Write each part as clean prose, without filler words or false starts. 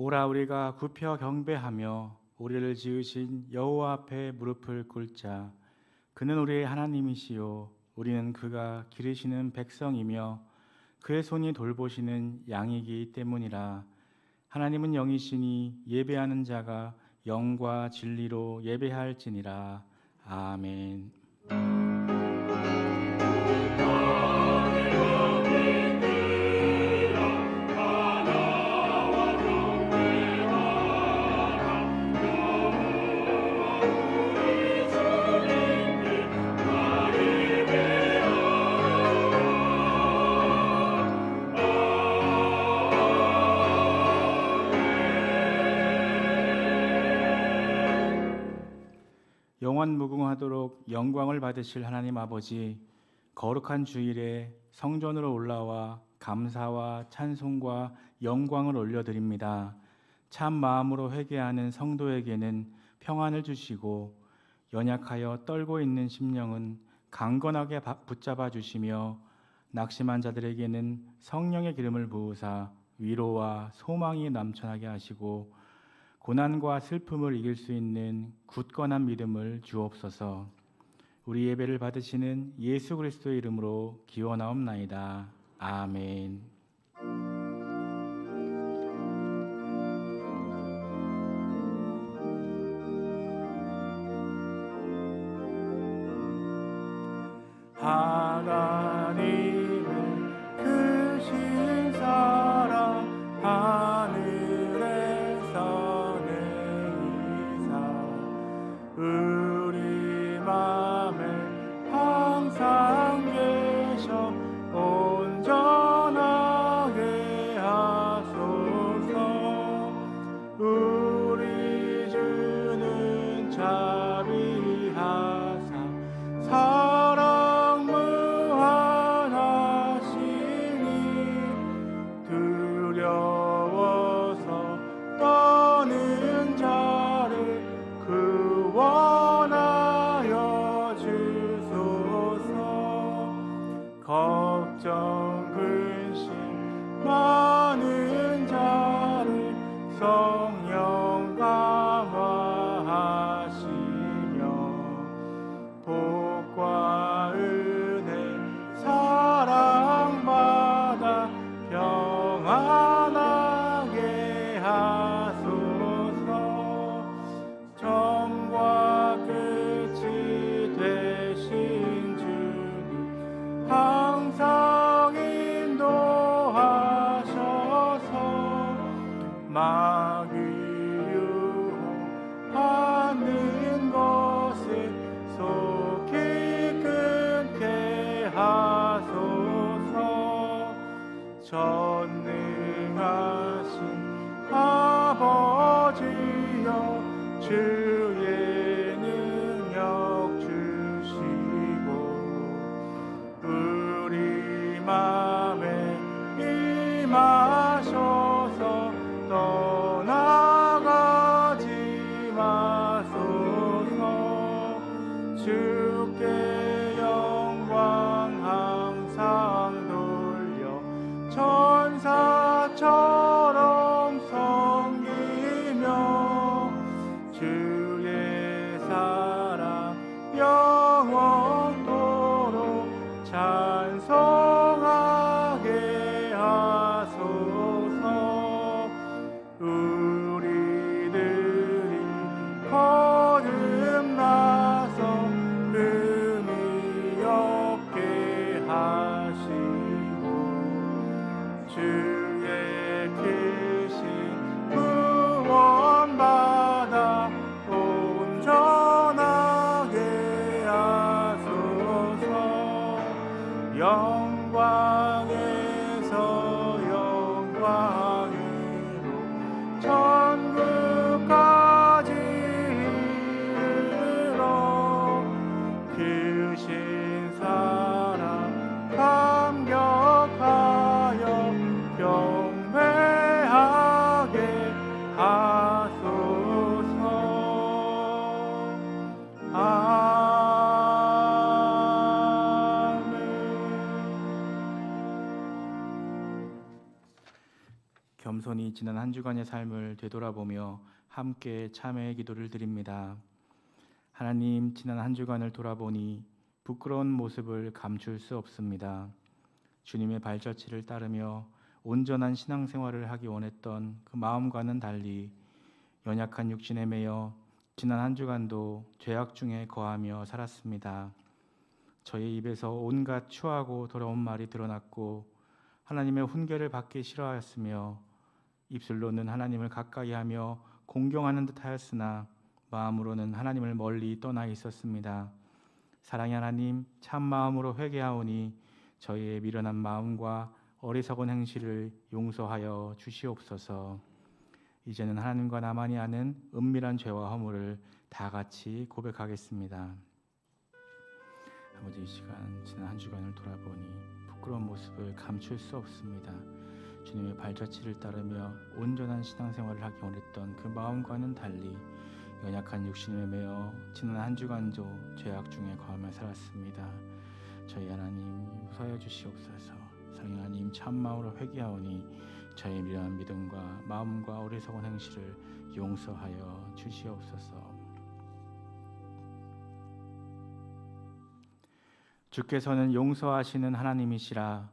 오라 우리가 굽혀 경배하며 우리를 지으신 여호와 앞에 무릎을 꿇자. 그는 우리의 하나님이시요 우리는 그가 기르시는 백성이며 그의 손이 돌보시는 양이기 때문이라. 하나님은 영이시니 예배하는 자가 영과 진리로 예배할지니라. 아멘. 영원 무궁하도록 영광을 받으실 하나님 아버지, 거룩한 주일에 성전으로 올라와 감사와 찬송과 영광을 올려드립니다. 참 마음으로 회개하는 성도에게는 평안을 주시고 연약하여 떨고 있는 심령은 강건하게 붙잡아 주시며 낙심한 자들에게는 성령의 기름을 부으사 위로와 소망이 넘쳐나게 하시고 고난과 슬픔을 이길 수 있는 굳건한 믿음을 주옵소서. 우리 예배를 받으시는 예수 그리스도의 이름으로 기원하옵나이다. 아멘. 하나님은 크신 사랑 하늘에서 내리사 우리 맘에 항상 계셔 온전하게 하소서. 우리 주는 자비하사 사랑 무한하시니 두려워서 떠는 자를 구원하여 주소서. 걱정 근심 많은 자를 성령 강화하시며 복과 은혜 사랑받아 평안하게 하소서. 처음과 끝이 되신 주님 항상 인도하셔서 마귀 유혹하는 것을 속히 끊게 하소서. 전능하신 아버지여 주의 능력 주시고 우리 맘에 임하셔서 떠나가지 마소서. 주께 영광 항상 돌려 천사처럼 섬기며 주의 사랑 영원토록 찬송하게 하소서. 우리들이 거듭나서 그 겸손히 지난 한 주간의 삶을 되돌아보며 함께 참회의 기도를 드립니다. 하나님, 지난 한 주간을 돌아보니 부끄러운 모습을 감출 수 없습니다. 주님의 발자취를 따르며 온전한 신앙생활을 하기 원했던 그 마음과는 달리 연약한 육신에 매여 지난 한 주간도 죄악 중에 거하며 살았습니다. 저의 입에서 온갖 추하고 더러운 말이 드러났고 하나님의 훈계를 받기 싫어하였으며 입술로는 하나님을 가까이하며 공경하는 듯 하였으나 마음으로는 하나님을 멀리 떠나 있었습니다. 사랑의 하나님, 참 마음으로 회개하오니 저희의 미련한 마음과 어리석은 행실을 용서하여 주시옵소서. 이제는 하나님과 나만이 아는 은밀한 죄와 허물을 다 같이 고백하겠습니다. 아버지, 이 시간 지난 한 주간을 돌아보니 부끄러운 모습을 감출 수 없습니다. 주님의 발자취를 따르며 온전한 신앙생활을 하기 원했던 그 마음과는 달리 연약한 육신에 매여 지난 한 주간도 죄악 중에 거하며 살았습니다. 저희 하나님, 용서하여 주시옵소서. 사랑의 하나님, 참마음으로 회개하오니 저의 미련한 믿음과 마음과 어리석은 행실을 용서하여 주시옵소서. 주께서는 용서하시는 하나님이시라.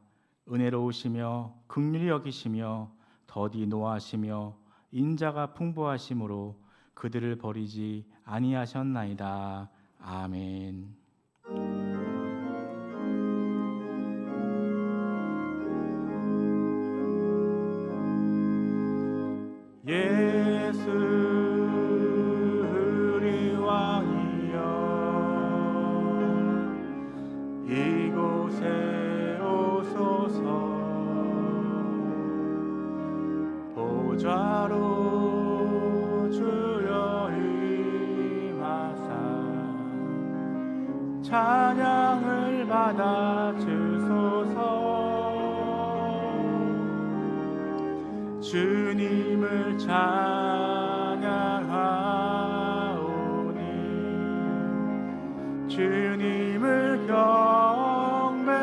은혜로우시며 긍휼히 여기시며 더디 노하시며 인자가 풍부하심으로 그들을 버리지 아니하셨나이다. 아멘. 예수 우리 왕이여, 이곳에 오소서. 보좌로 주여 임하사 찬양을 받아 주소서. 주님을 찬양하오니 주님을 경배하오니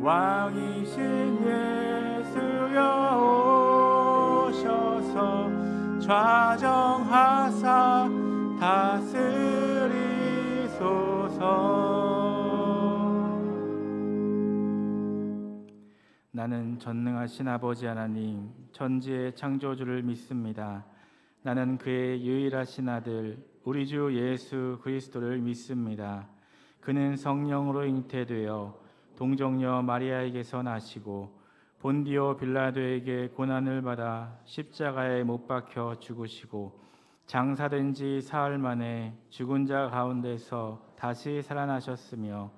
왕이신 예수여 오셔서 좌정하사 다스리소서. 나는 전능하신 아버지 하나님, 천지의 창조주를 믿습니다. 나는 그의 유일하신 아들 우리 주 예수 그리스도를 믿습니다. 그는 성령으로 잉태되어 동정녀 마리아에게서 나시고 본디오 빌라도에게 고난을 받아 십자가에 못 박혀 죽으시고 장사된 지 사흘 만에 죽은 자 가운데서 다시 살아나셨으며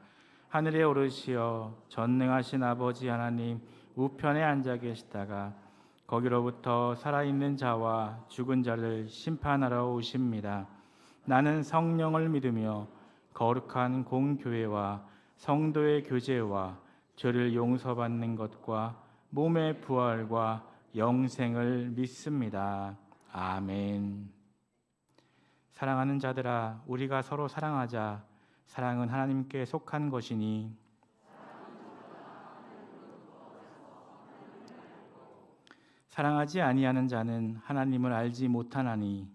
하늘에 오르시어 전능하신 아버지 하나님 우편에 앉아 계시다가 거기로부터 살아있는 자와 죽은 자를 심판하러 오십니다. 나는 성령을 믿으며 거룩한 공교회와 성도의 교제와 죄를 용서받는 것과 몸의 부활과 영생을 믿습니다. 아멘. 사랑하는 자들아, 우리가 서로 사랑하자. 사랑은 하나님께 속한 것이니 사랑하지 아니하는 자는 하나님을 알지 못하나니.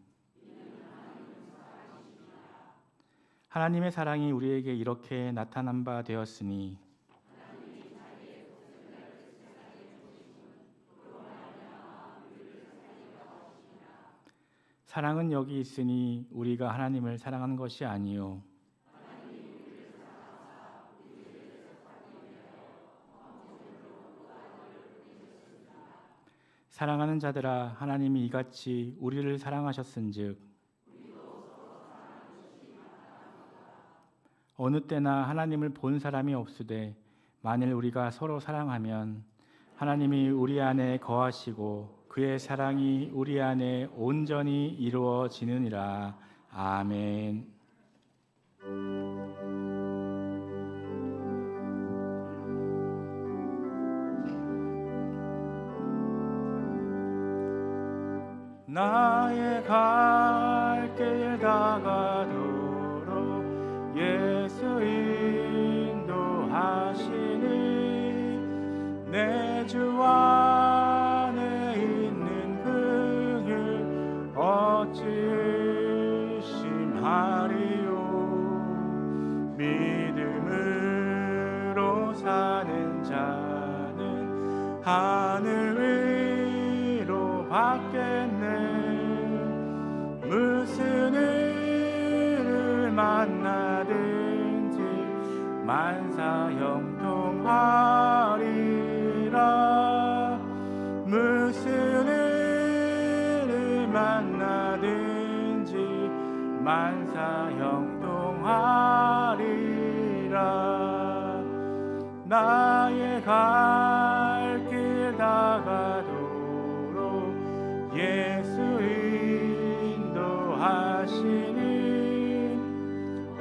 하나님의 사랑이 우리에게 이렇게 나타난 바 되었으니 사랑은 여기 있으니 우리가 하나님을 사랑한 것이 아니요 사랑하는 자들아, 하나님이 이같이 우리를 사랑하셨은즉 어느 때나 하나님을 본 사람이 없으되 만일 우리가 서로 사랑하면 하나님이 우리 안에 거하시고 그의 사랑이 우리 안에 온전히 이루어지느니라. 아멘. 나의 갈 길 다가도록 예수 인도하시니 무슨 일을 만나든지 만사형통하리라. 무슨 일을 만나든지 만사형통하리라. 나의 갈 길 다가도록 예수 인도하시니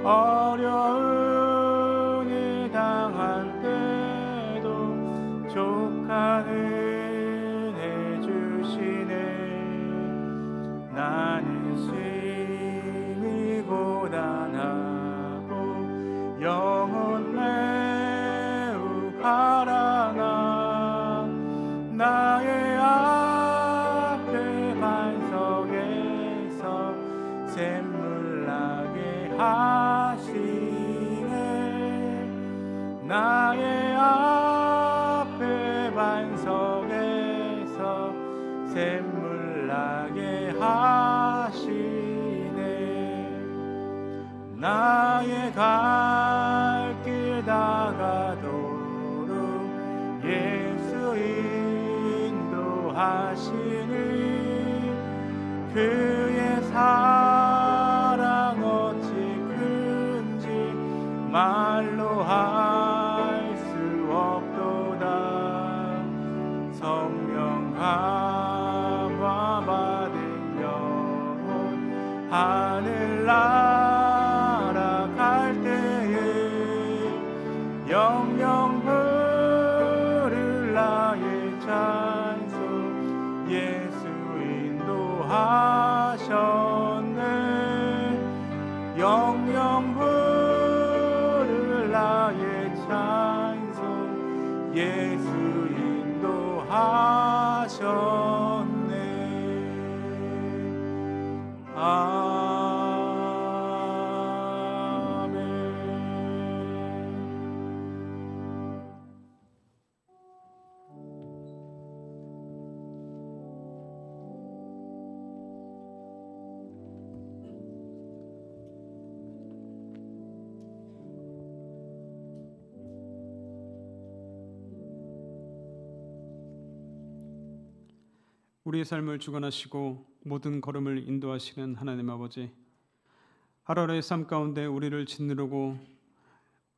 어려운 일 당할 때도 족한 은혜 주시네. 나는 심히 고단하고 영혼 매우 가라나 나의 앞에 반석에서 샘물 나게 하시네. 나의 앞에 반석에서 샘물 나게 하시네. 나의 갈 길 다가도록 예수 인도하시니 그의 사랑 어찌 큰지 말로 할 수 없도다. 성령 감화 받은 영혼 하늘 날아갈 때에 영영 부를 나의 찬송 예수 인도하셨네. 영영 부를 나의 찬송 예수 인도하셨네. 우리의 삶을 주관하시고 모든 걸음을 인도하시는 하나님 아버지, 하루하루의 삶 가운데 우리를 짓누르고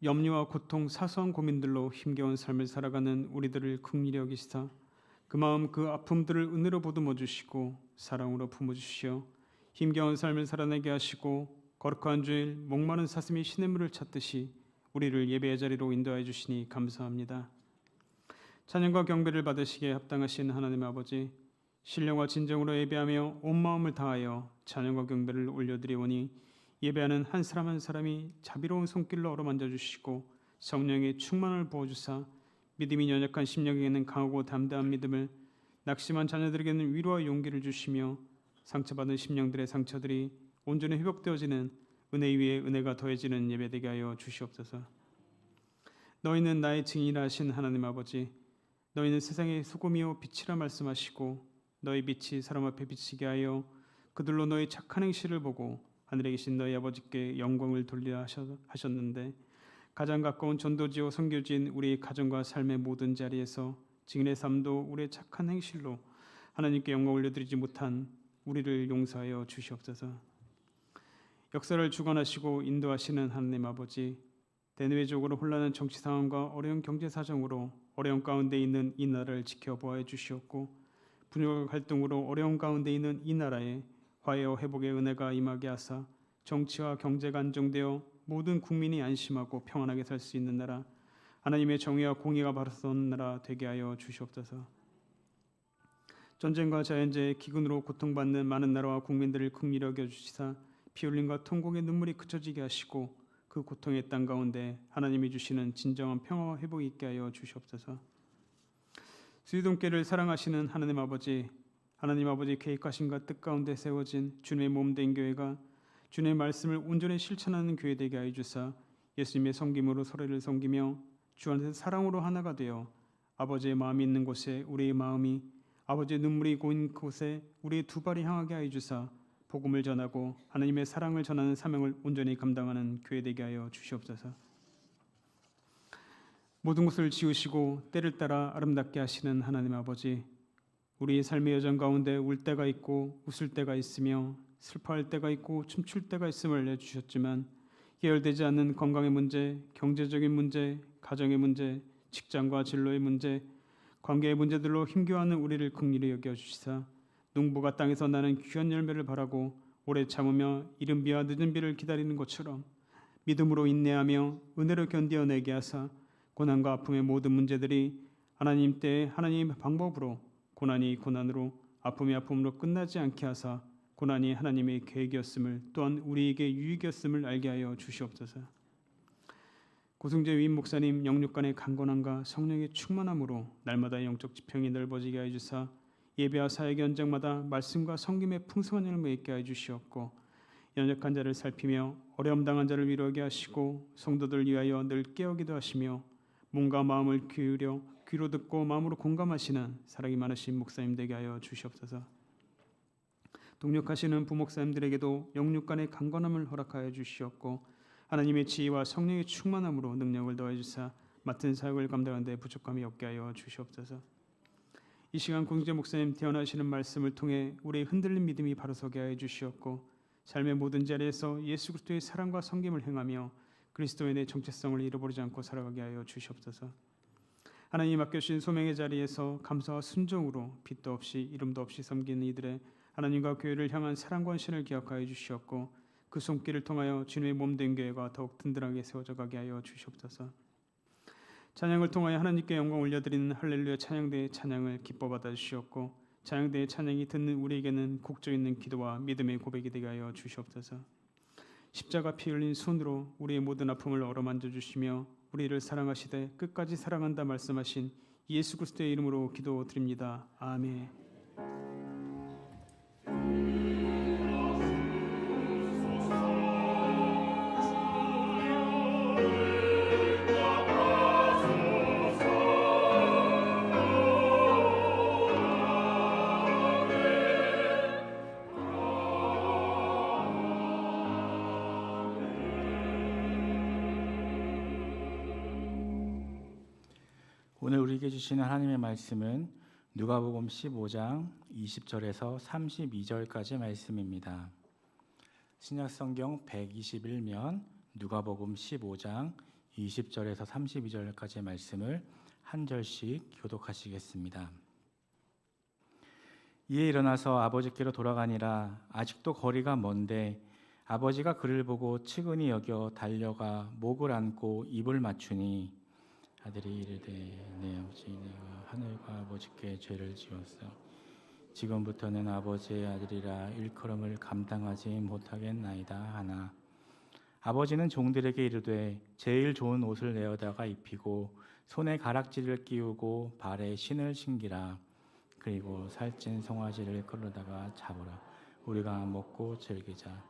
염려와 고통, 사소한 고민들로 힘겨운 삶을 살아가는 우리들을 긍휼히 여기시사 그 마음, 그 아픔들을 은혜로 보듬어 주시고 사랑으로 품어 주시어 힘겨운 삶을 살아내게 하시고 거룩한 주일 목마른 사슴이 시냇물을 찾듯이 우리를 예배의 자리로 인도하여 주시니 감사합니다. 찬양과 경배를 받으시기에 합당하신 하나님 아버지, 신령과 진정으로 예배하며 온 마음을 다하여 찬양과 경배를 올려드리오니 예배하는 한 사람 한 사람이 자비로운 손길로 어루만져 주시고 성령의 충만을 부어주사 믿음이 연약한 심령에게는 강하고 담대한 믿음을, 낙심한 자녀들에게는 위로와 용기를 주시며 상처받은 심령들의 상처들이 온전히 회복되어지는 은혜 위에 은혜가 더해지는 예배되게 하여 주시옵소서. 너희는 나의 증인이라 하신 하나님 아버지, 너희는 세상의 소금이요 빛이라 말씀하시고 너희 빛이 사람 앞에 비치게 하여 그들로 너희 착한 행실을 보고 하늘에 계신 너희 아버지께 영광을 돌리라 하셨는데, 가장 가까운 전도지요 선교지인 우리 가정과 삶의 모든 자리에서 증인의 삶도 우리의 착한 행실로 하나님께 영광을 올려드리지 못한 우리를 용서하여 주시옵소서. 역사를 주관하시고 인도하시는 하나님 아버지, 대내외적으로 혼란한 정치 상황과 어려운 경제 사정으로 어려운 가운데 있는 이 나라를 지켜보아 주시옵고, 분열과 갈등으로 어려운 가운데 있는 이 나라에 화해와 회복의 은혜가 임하게 하사 정치와 경제가 안정되어 모든 국민이 안심하고 평안하게 살 수 있는 나라, 하나님의 정의와 공의가 바로서는 나라 되게 하여 주시옵소서. 전쟁과 자연재해, 기근으로 고통받는 많은 나라와 국민들을 긍휼히 여겨주시사 피 흘림과 통곡의 눈물이 그쳐지게 하시고 그 고통의 땅 가운데 하나님이 주시는 진정한 평화와 회복이 있게 하여 주시옵소서. 수유동교를 사랑하시는 하나님 아버지, 하나님 아버지 계획하심과 뜻 가운데 세워진 주님의 몸된 교회가 주님의 말씀을 온전히 실천하는 교회 되게 하여 주사 예수님의 섬김으로 서로를 섬기며 주 안에서 사랑으로 하나가 되어 아버지의 마음이 있는 곳에 우리의 마음이, 아버지의 눈물이 고인 곳에 우리의 두 발이 향하게 하여 주사 복음을 전하고 하나님의 사랑을 전하는 사명을 온전히 감당하는 교회 되게 하여 주시옵소서. 모든 것을 지으시고 때를 따라 아름답게 하시는 하나님 아버지, 우리의 삶의 여정 가운데 울 때가 있고 웃을 때가 있으며 슬퍼할 때가 있고 춤출 때가 있음을 알려주셨지만 해결되지 않는 건강의 문제, 경제적인 문제, 가정의 문제, 직장과 진로의 문제, 관계의 문제들로 힘겨워하는 우리를 긍휼히 여겨주시사 농부가 땅에서 나는 귀한 열매를 바라고 오래 참으며 이른 비와 늦은 비를 기다리는 것처럼 믿음으로 인내하며 은혜로 견디어내게 하사 고난과 아픔의 모든 문제들이 하나님 때에 하나님의 방법으로, 고난이 고난으로, 아픔이 아픔으로 끝나지 않게 하사 고난이 하나님의 계획이었음을, 또한 우리에게 유익이었음을 알게 하여 주시옵소서. 고승재 위임 목사님 영육간의 강건함과 성령의 충만함으로 날마다 영적 지평이 넓어지게 하여 주사 예배와 사역 현장마다 말씀과 성김의 풍성한 열매 있게 하여 주시옵고, 연약한 자를 살피며 어려움 당한 자를 위로하게 하시고 성도들 위하여 늘 깨우기도 하시며 몸과 마음을 기울여 귀로 듣고 마음으로 공감하시는 사랑이 많으신 목사님 되게 하여 주시옵소서. 동력하시는 부목사님들에게도 영육간의 강건함을 허락하여 주시옵고 하나님의 지혜와 성령의 충만함으로 능력을 더해 주사 맡은 사역을 감당하는 데 부족함이 없게 하여 주시옵소서. 이 시간 공재 목사님 태어나시는 말씀을 통해 우리의 흔들린 믿음이 바로 서게 하여 주시옵고 삶의 모든 자리에서 예수 그리스도의 사랑과 섬김을 행하며 그리스도인의 정체성을 잃어버리지 않고 살아가게 하여 주시옵소서. 하나님 맡겨주신 소명의 자리에서 감사와 순종으로 빛도 없이 이름도 없이 섬기는 이들의 하나님과 교회를 향한 사랑과 헌신을 기억하여 주시옵고 그 손길을 통하여 주님의 몸된 교회가 더욱 든든하게 세워져 가게 하여 주시옵소서. 찬양을 통하여 하나님께 영광 올려드리는 할렐루야 찬양대의 찬양을 기뻐 받아 주시옵고 찬양대의 찬양이 듣는 우리에게는 곡조 있는 기도와 믿음의 고백이 되게 하여 주시옵소서. 십자가 피 흘린 손으로 우리의 모든 아픔을 어루만져 주시며 우리를 사랑하시되 끝까지 사랑한다 말씀하신 예수 그리스도의 이름으로 기도드립니다. 아멘. 오늘 우리에게 주시는 하나님의 말씀은 누가복음 15장 20절에서 32절까지 말씀입니다. 신약성경 121면 누가복음 15장 20절에서 32절까지의 말씀을 한 절씩 교독하시겠습니다. 이에 일어나서 아버지께로 돌아가니라. 아직도 거리가 먼데 아버지가 그를 보고 측은히 여겨 달려가 목을 안고 입을 맞추니 아들이 이르되 내 아버지 내가 하늘과 아버지께 죄를 지었어 지금부터는 아버지의 아들이라 일컬음을 감당하지 못하겠나이다 하나 아버지는 종들에게 이르되 제일 좋은 옷을 내어다가 입히고 손에 가락지를 끼우고 발에 신을 신기라 그리고 살찐 송아지를 끌어다가 잡으라 우리가 먹고 즐기자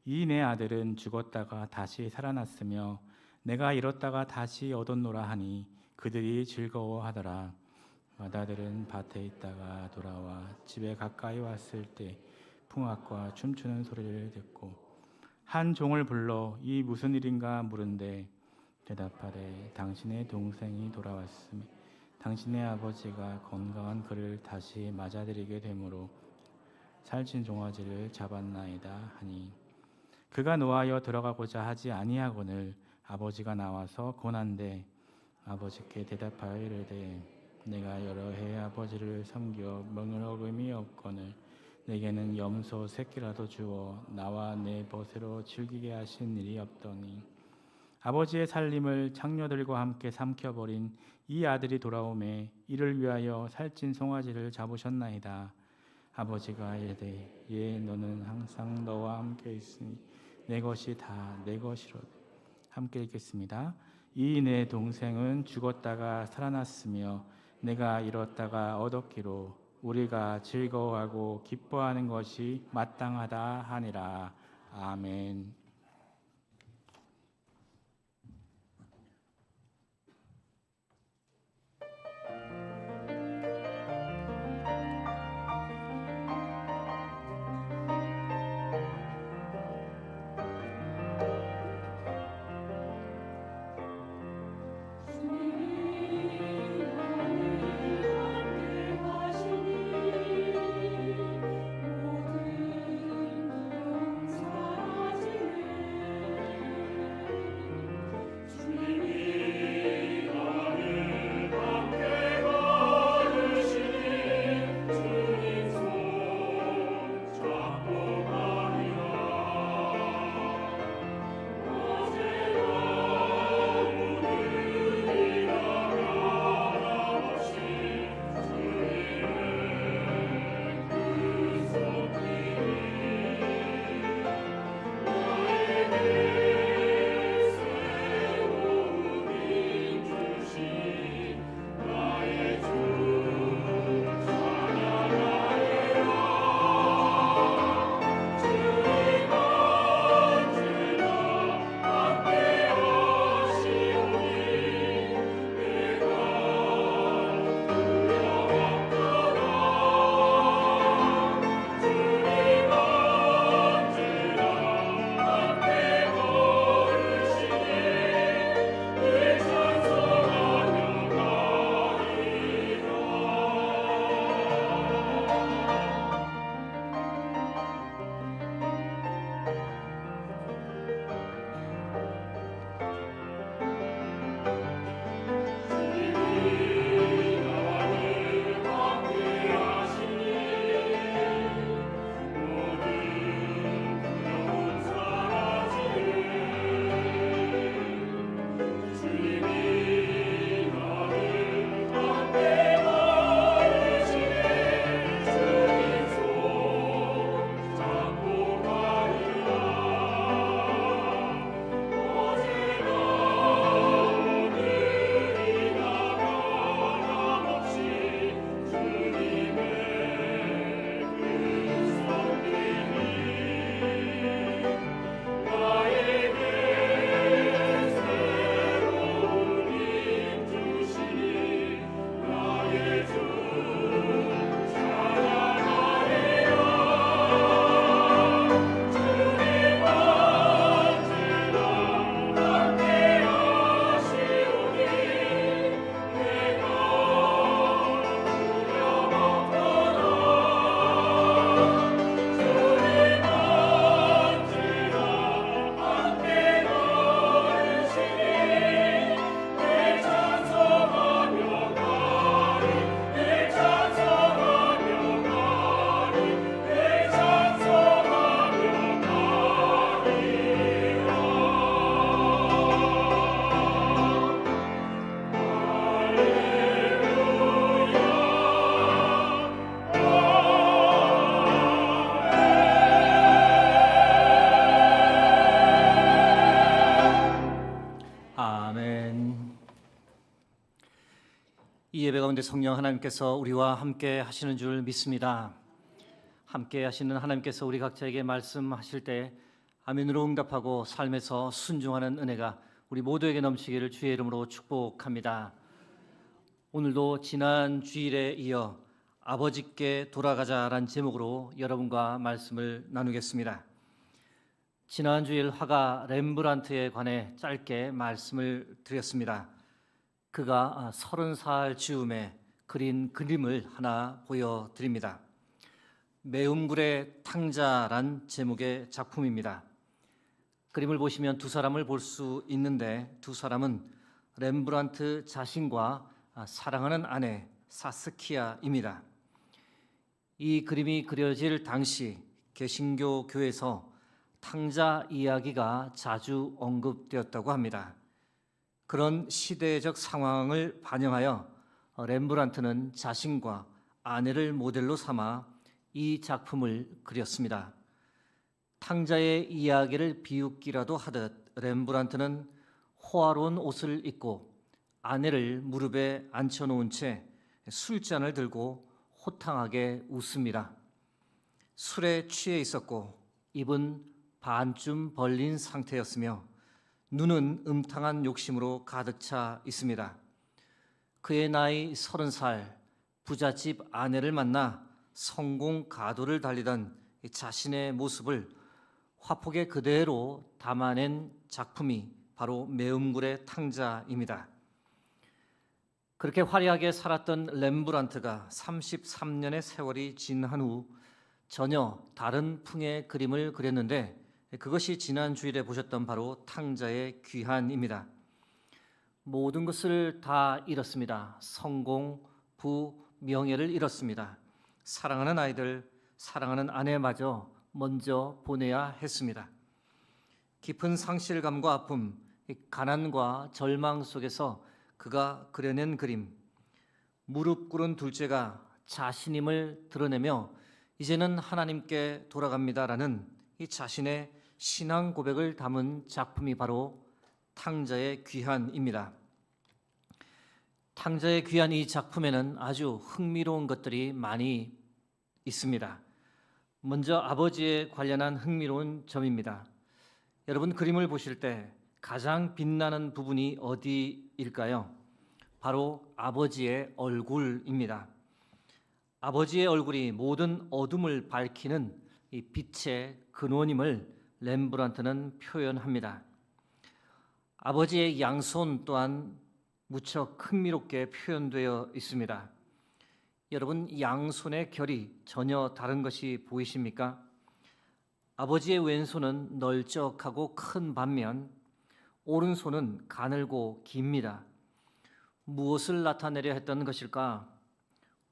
이 내 아들은 죽었다가 다시 살아났으며 내가 잃었다가 다시 얻었노라 하니 그들이 즐거워하더라. 맏아들은 밭에 있다가 돌아와 집에 가까이 왔을 때 풍악과 춤추는 소리를 듣고 한 종을 불러 이 무슨 일인가 물은데 대답하되 당신의 동생이 돌아왔으며 당신의 아버지가 건강한 그를 다시 맞아들이게 되므로 살찐 종아지를 잡았나이다 하니 그가 노하여 들어가고자 하지 아니하거늘 아버지가 나와서 권한대 아버지께 대답하여 이르되 내가 여러 해 아버지를 섬겨 명을 어김이 없거늘 내게는 염소 새끼라도 주어 나와 내 벗으로 즐기게 하신 일이 없더니 아버지의 살림을 장녀들과 함께 삼켜버린 이 아들이 돌아오매 이를 위하여 살찐 송아지를 잡으셨나이다. 아버지가 이르되 예 너는 항상 너와 함께 있으니 내 것이 다 내 것이로다. 함께 읽겠습니다. 이 내 동생은 죽었다가 살아났으며 내가 잃었다가 얻었기로 우리가 즐거워하고 기뻐하는 것이 마땅하다 하니라. 아멘. 가운데 성령 하나님께서 우리와 함께 하시는 줄 믿습니다. 함께 하시는 하나님께서 우리 각자에게 말씀하실 때 아멘으로 응답하고 삶에서 순종하는 은혜가 우리 모두에게 넘치기를 주의 이름으로 축복합니다. 오늘도 지난 주일에 이어 아버지께 돌아가자란 제목으로 여러분과 말씀을 나누겠습니다. 지난 주일 화가 렘브란트에 관해 짧게 말씀을 드렸습니다. 그가 30살 즈음에 그린 그림을 하나 보여드립니다. 매음굴의 탕자란 제목의 작품입니다. 그림을 보시면 두 사람을 볼 수 있는데 두 사람은 렘브란트 자신과 사랑하는 아내 사스키아입니다. 이 그림이 그려질 당시 개신교 교회에서 탕자 이야기가 자주 언급되었다고 합니다. 그런 시대적 상황을 반영하여 렘브란트는 자신과 아내를 모델로 삼아 이 작품을 그렸습니다. 탕자의 이야기를 비웃기라도 하듯 렘브란트는 호화로운 옷을 입고 아내를 무릎에 앉혀놓은 채 술잔을 들고 호탕하게 웃습니다. 술에 취해 있었고 입은 반쯤 벌린 상태였으며 눈은 음탕한 욕심으로 가득 차 있습니다. 그의 나이 30살, 부잣집 아내를 만나 성공 가도를 달리던 자신의 모습을 화폭에 그대로 담아낸 작품이 바로 매음굴의 탕자입니다. 그렇게 화려하게 살았던 렘브란트가 33년의 세월이 지난 후 전혀 다른 풍의 그림을 그렸는데 그것이 지난 주일에 보셨던 바로 탕자의 귀환입니다. 모든 것을 다 잃었습니다. 성공, 부, 명예를 잃었습니다. 사랑하는 아이들, 사랑하는 아내마저 먼저 보내야 했습니다. 깊은 상실감과 아픔, 가난과 절망 속에서 그가 그려낸 그림, 무릎 꿇은 둘째가 자신임을 드러내며 이제는 하나님께 돌아갑니다라는 이 자신의 신앙 고백을 담은 작품이 바로 탕자의 귀환입니다. 탕자의 귀환 이 작품에는 아주 흥미로운 것들이 많이 있습니다. 먼저 아버지에 관련한 흥미로운 점입니다. 여러분 그림을 보실 때 가장 빛나는 부분이 어디일까요? 바로 아버지의 얼굴입니다. 아버지의 얼굴이 모든 어둠을 밝히는 이 빛의 근원임을 렘브란트는 표현합니다. 아버지의 양손 또한 무척 흥미롭게 표현되어 있습니다. 여러분 양손의 결이 전혀 다른 것이 보이십니까? 아버지의 왼손은 널쩍하고 큰 반면 오른손은 가늘고 깁니다. 무엇을 나타내려 했던 것일까?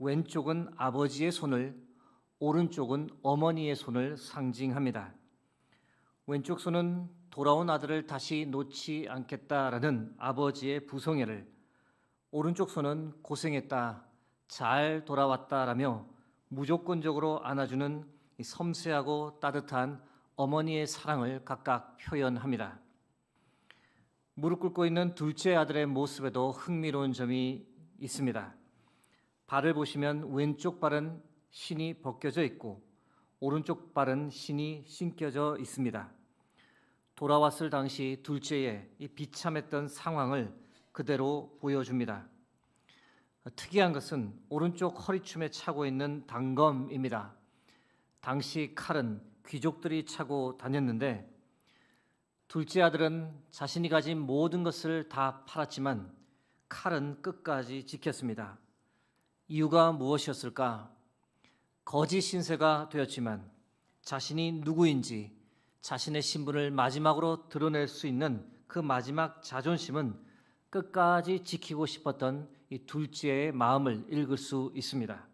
왼쪽은 아버지의 손을, 오른쪽은 어머니의 손을 상징합니다. 왼쪽 손은 돌아온 아들을 다시 놓지 않겠다라는 아버지의 부성애를, 오른쪽 손은 고생했다, 잘 돌아왔다라며 무조건적으로 안아주는 섬세하고 따뜻한 어머니의 사랑을 각각 표현합니다. 무릎 꿇고 있는 둘째 아들의 모습에도 흥미로운 점이 있습니다. 발을 보시면 왼쪽 발은 신이 벗겨져 있고 오른쪽 발은 신이 신겨져 있습니다. 돌아왔을 당시 둘째의 이 비참했던 상황을 그대로 보여줍니다. 특이한 것은 오른쪽 허리춤에 차고 있는 단검입니다. 당시 칼은 귀족들이 차고 다녔는데 둘째 아들은 자신이 가진 모든 것을 다 팔았지만 칼은 끝까지 지켰습니다. 이유가 무엇이었을까? 거짓 신세가 되었지만 자신이 누구인지 자신의 신분을 마지막으로 드러낼 수 있는 그 마지막 자존심은 끝까지 지키고 싶었던 이 둘째의 마음을 읽을 수 있습니다.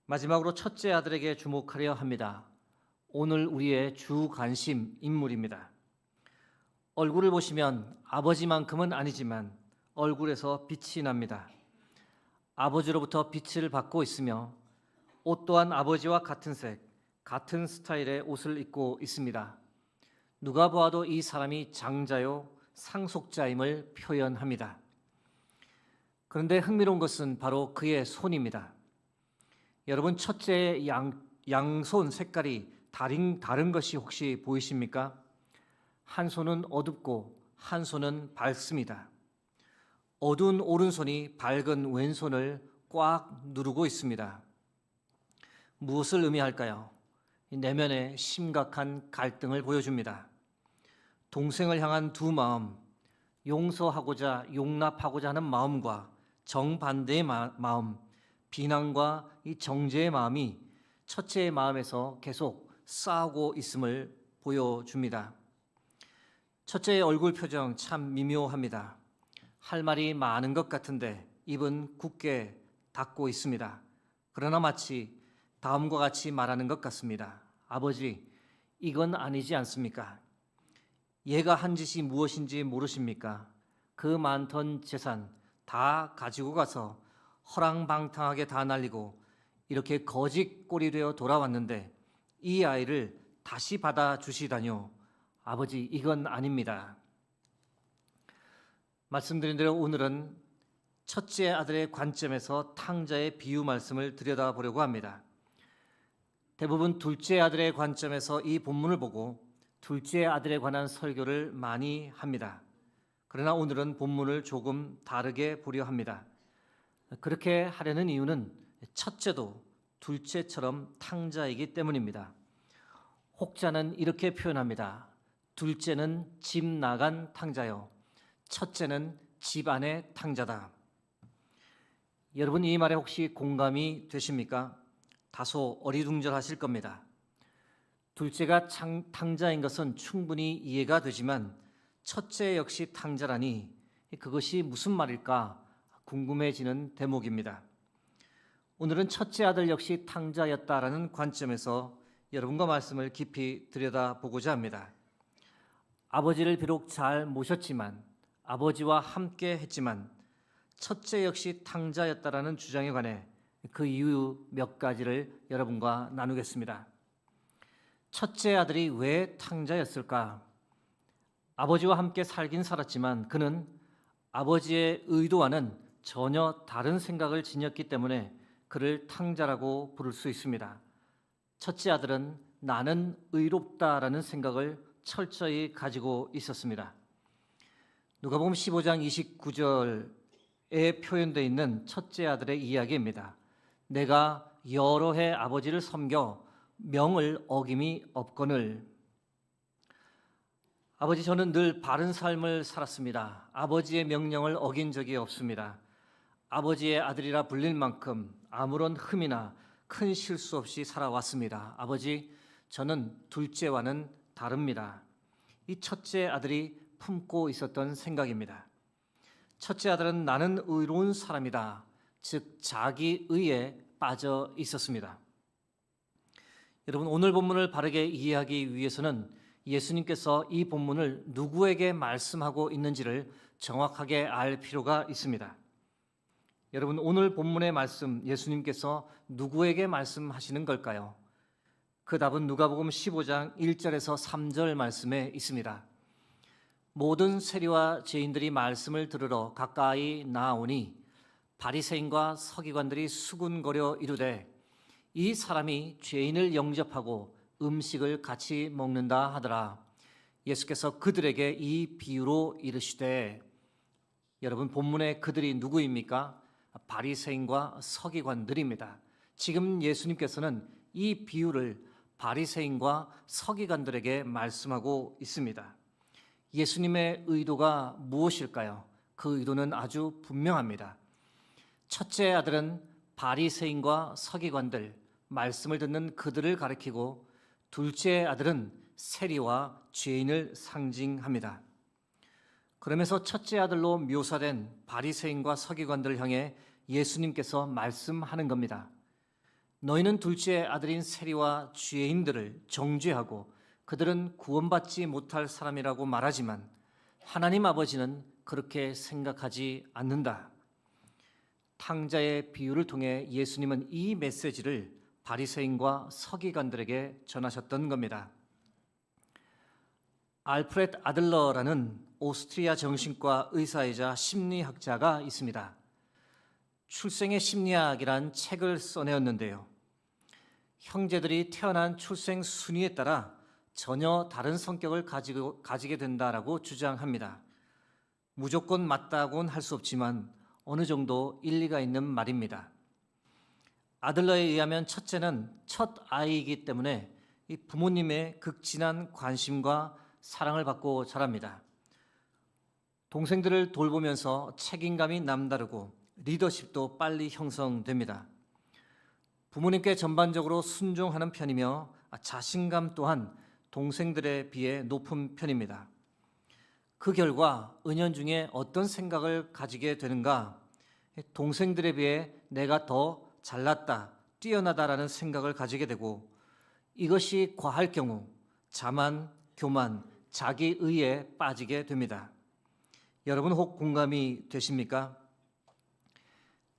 마지막으로 첫째 아들에게 주목하려 합니다. 오늘 우리의 주 관심 인물입니다. 얼굴을 보시면 아버지만큼은 아니지만 얼굴에서 빛이 납니다. 아버지로부터 빛을 받고 있으며 옷 또한 아버지와 같은 색, 같은 스타일의 옷을 입고 있습니다. 누가 보아도 이 사람이 장자요 상속자임을 표현합니다. 그런데 흥미로운 것은 바로 그의 손입니다. 여러분, 첫째의 양손 색깔이 다른 것이 혹시 보이십니까? 한 손은 어둡고 한 손은 밝습니다. 어두운 오른손이 밝은 왼손을 꽉 누르고 있습니다. 무엇을 의미할까요? 내면의 심각한 갈등을 보여줍니다. 동생을 향한 두 마음, 용서하고자 용납하고자 하는 마음과 정반대의 마음, 비난과 이 정죄의 마음이 첫째의 마음에서 계속 싸우고 있음을 보여줍니다. 첫째의 얼굴 표정 참 미묘합니다. 할 말이 많은 것 같은데 입은 굳게 닫고 있습니다. 그러나 마치 다음과 같이 말하는 것 같습니다. 아버지, 이건 아니지 않습니까? 얘가 한 짓이 무엇인지 모르십니까? 그 많던 재산 다 가지고 가서 허랑방탕하게 다 날리고 이렇게 거짓골이 되어 돌아왔는데 이 아이를 다시 받아주시다뇨. 아버지, 이건 아닙니다. 말씀드린 대로 오늘은 첫째 아들의 관점에서 탕자의 비유 말씀을 들여다보려고 합니다. 대부분 둘째 아들의 관점에서 이 본문을 보고 둘째 아들에 관한 설교를 많이 합니다. 그러나 오늘은 본문을 조금 다르게 보려 합니다. 그렇게 하려는 이유는 첫째도 둘째처럼 탕자이기 때문입니다. 혹자는 이렇게 표현합니다. 둘째는 집 나간 탕자요, 첫째는 집 안의 탕자다. 여러분, 이 말에 혹시 공감이 되십니까? 다소 어리둥절하실 겁니다. 둘째가 탕자인 것은 충분히 이해가 되지만 첫째 역시 탕자라니 그것이 무슨 말일까 궁금해지는 대목입니다. 오늘은 첫째 아들 역시 탕자였다라는 관점에서 여러분과 말씀을 깊이 들여다보고자 합니다. 아버지를 비록 잘 모셨지만, 아버지와 함께 했지만 첫째 역시 탕자였다라는 주장에 관해 그 이유 몇 가지를 여러분과 나누겠습니다. 첫째 아들이 왜 탕자였을까? 아버지와 함께 살긴 살았지만 그는 아버지의 의도와는 전혀 다른 생각을 지녔기 때문에 그를 탕자라고 부를 수 있습니다. 첫째 아들은 나는 의롭다라는 생각을 철저히 가지고 있었습니다. 누가복음 15장 29절에 표현되어 있는 첫째 아들의 이야기입니다. 내가 여러 해 아버지를 섬겨 명을 어김이 없거늘. 아버지, 저는 늘 바른 삶을 살았습니다. 아버지의 명령을 어긴 적이 없습니다. 아버지의 아들이라 불릴 만큼 아무런 흠이나 큰 실수 없이 살아왔습니다. 아버지, 저는 둘째와는 다릅니다. 이 첫째 아들이 품고 있었던 생각입니다. 첫째 아들은 나는 의로운 사람이다, 즉 자기 의에 빠져 있었습니다. 여러분, 오늘 본문을 바르게 이해하기 위해서는 예수님께서 이 본문을 누구에게 말씀하고 있는지를 정확하게 알 필요가 있습니다. 여러분, 오늘 본문의 말씀, 예수님께서 누구에게 말씀하시는 걸까요? 그 답은 누가복음 15장 1절에서 3절 말씀에 있습니다. 모든 세리와 죄인들이 말씀을 들으러 가까이 나아오니 바리새인과 서기관들이 수군거려 이르되 이 사람이 죄인을 영접하고 음식을 같이 먹는다 하더라. 예수께서 그들에게 이 비유로 이르시되, 여러분, 본문의 그들이 누구입니까? 바리새인과 서기관들입니다. 지금 예수님께서는 이 비유를 바리새인과 서기관들에게 말씀하고 있습니다. 예수님의 의도가 무엇일까요? 그 의도는 아주 분명합니다. 첫째 아들은 바리새인과 서기관들, 말씀을 듣는 그들을 가리키고, 둘째 아들은 세리와 죄인을 상징합니다. 그러면서 첫째 아들로 묘사된 바리새인과 서기관들을 향해 예수님께서 말씀하는 겁니다. 너희는 둘째 아들인 세리와 죄인들을 정죄하고 그들은 구원받지 못할 사람이라고 말하지만 하나님 아버지는 그렇게 생각하지 않는다. 탕자의 비유를 통해 예수님은 이 메시지를 바리새인과 서기관들에게 전하셨던 겁니다. 알프레드 아들러라는 오스트리아 정신과 의사이자 심리학자가 있습니다. 출생의 심리학이란 책을 써내었는데요. 형제들이 태어난 출생 순위에 따라 전혀 다른 성격을 가지게 된다라고 주장합니다. 무조건 맞다고는 할 수 없지만 어느 정도 일리가 있는 말입니다. 아들러에 의하면 첫째는 첫 아이이기 때문에 이 부모님의 극진한 관심과 사랑을 받고 자랍니다. 동생들을 돌보면서 책임감이 남다르고 리더십도 빨리 형성됩니다. 부모님께 전반적으로 순종하는 편이며 자신감 또한 동생들에 비해 높은 편입니다. 그 결과 은연중에 어떤 생각을 가지게 되는가? 동생들에 비해 내가 더 잘났다, 뛰어나다라는 생각을 가지게 되고, 이것이 과할 경우 자만, 교만, 자기의에 빠지게 됩니다. 여러분 혹 공감이 되십니까?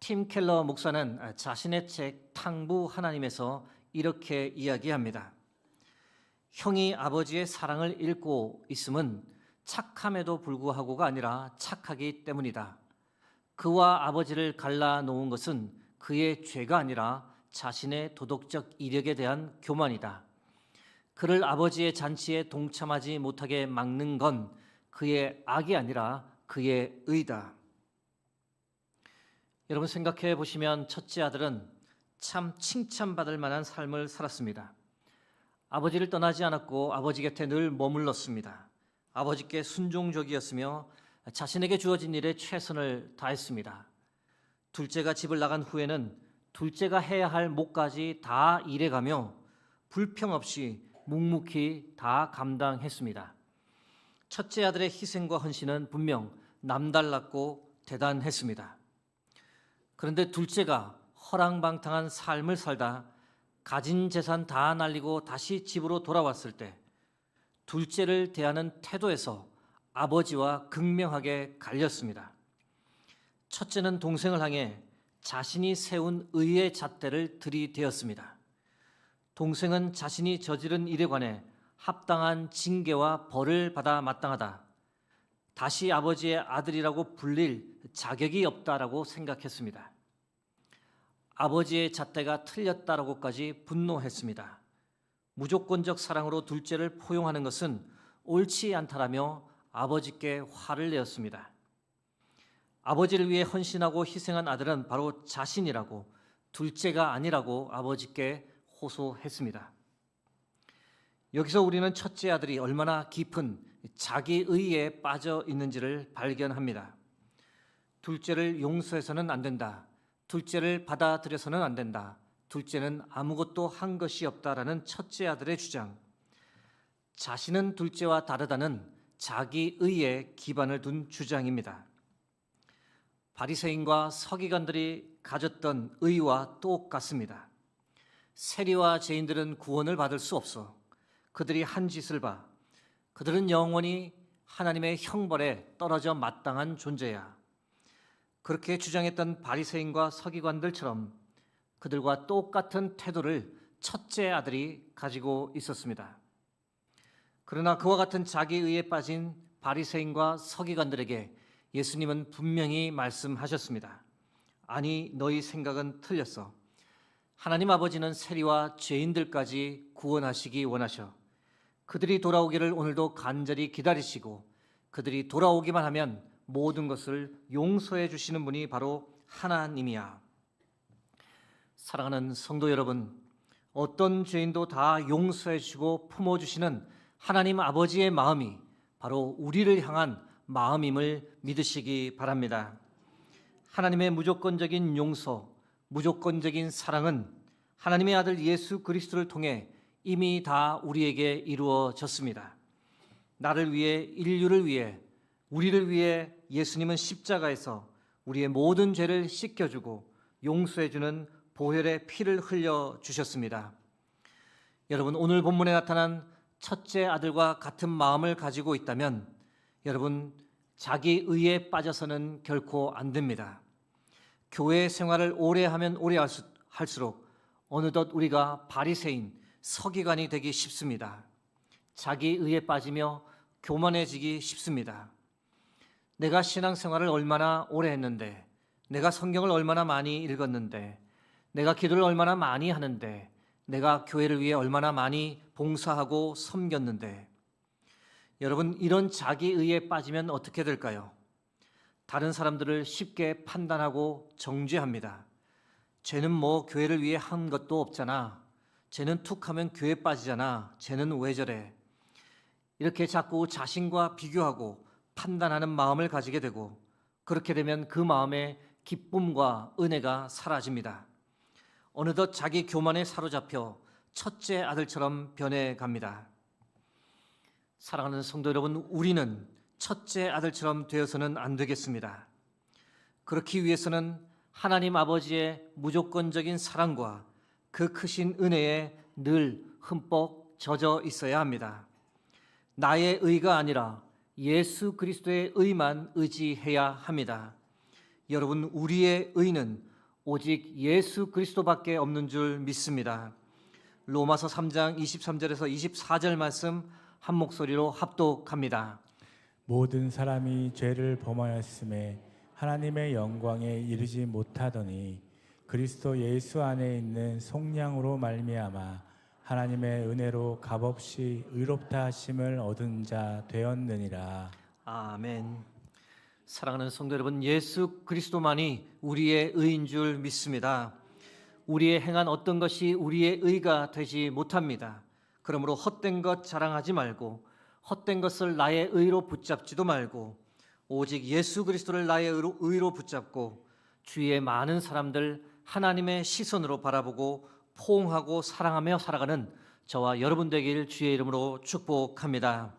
팀 켈러 목사는 자신의 책 탕부 하나님에서 이렇게 이야기합니다. 형이 아버지의 사랑을 잃고 있음은 착함에도 불구하고가 아니라 착하기 때문이다. 그와 아버지를 갈라놓은 것은 그의 죄가 아니라 자신의 도덕적 이력에 대한 교만이다. 그를 아버지의 잔치에 동참하지 못하게 막는 건 그의 악이 아니라 그의 의다. 여러분 생각해 보시면 첫째 아들은 참 칭찬받을 만한 삶을 살았습니다. 아버지를 떠나지 않았고 아버지 곁에 늘 머물렀습니다. 아버지께 순종적이었으며 자신에게 주어진 일에 최선을 다했습니다. 둘째가 집을 나간 후에는 둘째가 해야 할 몫까지 다 일해가며 불평 없이 묵묵히 다 감당했습니다. 첫째 아들의 희생과 헌신은 분명 남달랐고 대단했습니다. 그런데 둘째가 허랑방탕한 삶을 살다 가진 재산 다 날리고 다시 집으로 돌아왔을 때 둘째를 대하는 태도에서 아버지와 극명하게 갈렸습니다. 첫째는 동생을 향해 자신이 세운 의의 잣대를 들이대었습니다. 동생은 자신이 저지른 일에 관해 합당한 징계와 벌을 받아 마땅하다. 다시 아버지의 아들이라고 불릴 자격이 없다라고 생각했습니다. 아버지의 잣대가 틀렸다라고까지 분노했습니다. 무조건적 사랑으로 둘째를 포용하는 것은 옳지 않다라며 아버지께 화를 내었습니다. 아버지를 위해 헌신하고 희생한 아들은 바로 자신이라고, 둘째가 아니라고 아버지께 호소했습니다. 여기서 우리는 첫째 아들이 얼마나 깊은 자기의에 빠져 있는지를 발견합니다. 둘째를 용서해서는 안 된다. 둘째를 받아들여서는 안 된다. 둘째는 아무것도 한 것이 없다라는 첫째 아들의 주장. 자신은 둘째와 다르다는 자기의에 기반을 둔 주장입니다. 바리새인과 서기관들이 가졌던 의와 똑같습니다. 세리와 죄인들은 구원을 받을 수 없어. 그들이 한 짓을 봐. 그들은 영원히 하나님의 형벌에 떨어져 마땅한 존재야. 그렇게 주장했던 바리새인과 서기관들처럼 그들과 똑같은 태도를 첫째 아들이 가지고 있었습니다. 그러나 그와 같은 자기의에 빠진 바리새인과 서기관들에게 예수님은 분명히 말씀하셨습니다. 아니, 너희 생각은 틀렸어. 하나님 아버지는 세리와 죄인들까지 구원하시기 원하셔. 그들이 돌아오기를 오늘도 간절히 기다리시고 그들이 돌아오기만 하면 모든 것을 용서해 주시는 분이 바로 하나님이야. 사랑하는 성도 여러분, 어떤 죄인도 다 용서해 주시고 품어주시는 하나님 아버지의 마음이 바로 우리를 향한 마음임을 믿으시기 바랍니다. 하나님의 무조건적인 용서, 무조건적인 사랑은 하나님의 아들 예수 그리스도를 통해 이미 다 우리에게 이루어졌습니다. 나를 위해, 인류를 위해, 우리를 위해 예수님은 십자가에서 우리의 모든 죄를 씻겨주고 용서해주는 보혈의 피를 흘려주셨습니다. 여러분, 오늘 본문에 나타난 첫째 아들과 같은 마음을 가지고 있다면 여러분, 자기 의에 빠져서는 결코 안 됩니다. 교회 생활을 오래 하면 오래 할수록 어느덧 우리가 바리새인, 서기관이 되기 쉽습니다. 자기 의에 빠지며 교만해지기 쉽습니다. 내가 신앙생활을 얼마나 오래 했는데, 내가 성경을 얼마나 많이 읽었는데, 내가 기도를 얼마나 많이 하는데, 내가 교회를 위해 얼마나 많이 봉사하고 섬겼는데. 여러분, 이런 자기의에 빠지면 어떻게 될까요? 다른 사람들을 쉽게 판단하고 정죄합니다. 쟤는 뭐 교회를 위해 한 것도 없잖아. 쟤는 툭하면 교회 빠지잖아. 쟤는 왜 저래? 이렇게 자꾸 자신과 비교하고 판단하는 마음을 가지게 되고, 그렇게 되면 그 마음에 기쁨과 은혜가 사라집니다. 어느덧 자기 교만에 사로잡혀 첫째 아들처럼 변해갑니다. 사랑하는 성도 여러분, 우리는 첫째 아들처럼 되어서는 안 되겠습니다. 그렇기 위해서는 하나님 아버지의 무조건적인 사랑과 그 크신 은혜에 늘 흠뻑 젖어 있어야 합니다. 나의 의가 아니라 예수 그리스도의 의만 의지해야 합니다. 여러분, 우리의 의는 오직 예수 그리스도밖에 없는 줄 믿습니다. 로마서 3장 23절에서 24절 말씀 한 목소리로 합독합니다. 모든 사람이 죄를 범하였음에 하나님의 영광에 이르지 못하더니 그리스도 예수 안에 있는 속량으로 말미암아 하나님의 은혜로 값없이 의롭다 하심을 얻은 자 되었느니라. 아멘. 사랑하는 성도 여러분, 예수 그리스도만이 우리의 의인 줄 믿습니다. 우리의 행한 어떤 것이 우리의 의가 되지 못합니다. 그러므로 헛된 것 자랑하지 말고, 헛된 것을 나의 의로 붙잡지도 말고, 오직 예수 그리스도를 나의 의로 붙잡고 주위의 많은 사람들 하나님의 시선으로 바라보고 포옹하고 사랑하며 살아가는 저와 여러분 되길 주의 이름으로 축복합니다.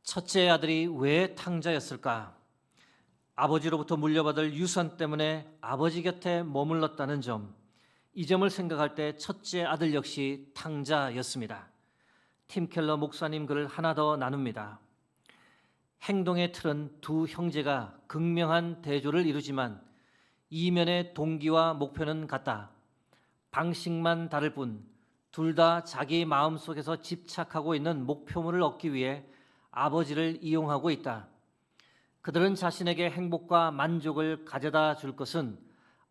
첫째 아들이 왜 탕자였을까? 아버지로부터 물려받을 유산 때문에 아버지 곁에 머물렀다는 점, 이 점을 생각할 때 첫째 아들 역시 탕자였습니다. 팀 켈러 목사님 글을 하나 더 나눕니다. 행동의 틀은 두 형제가 극명한 대조를 이루지만 이면의 동기와 목표는 같다. 방식만 다를 뿐 둘 다 자기 마음속에서 집착하고 있는 목표물을 얻기 위해 아버지를 이용하고 있다. 그들은 자신에게 행복과 만족을 가져다 줄 것은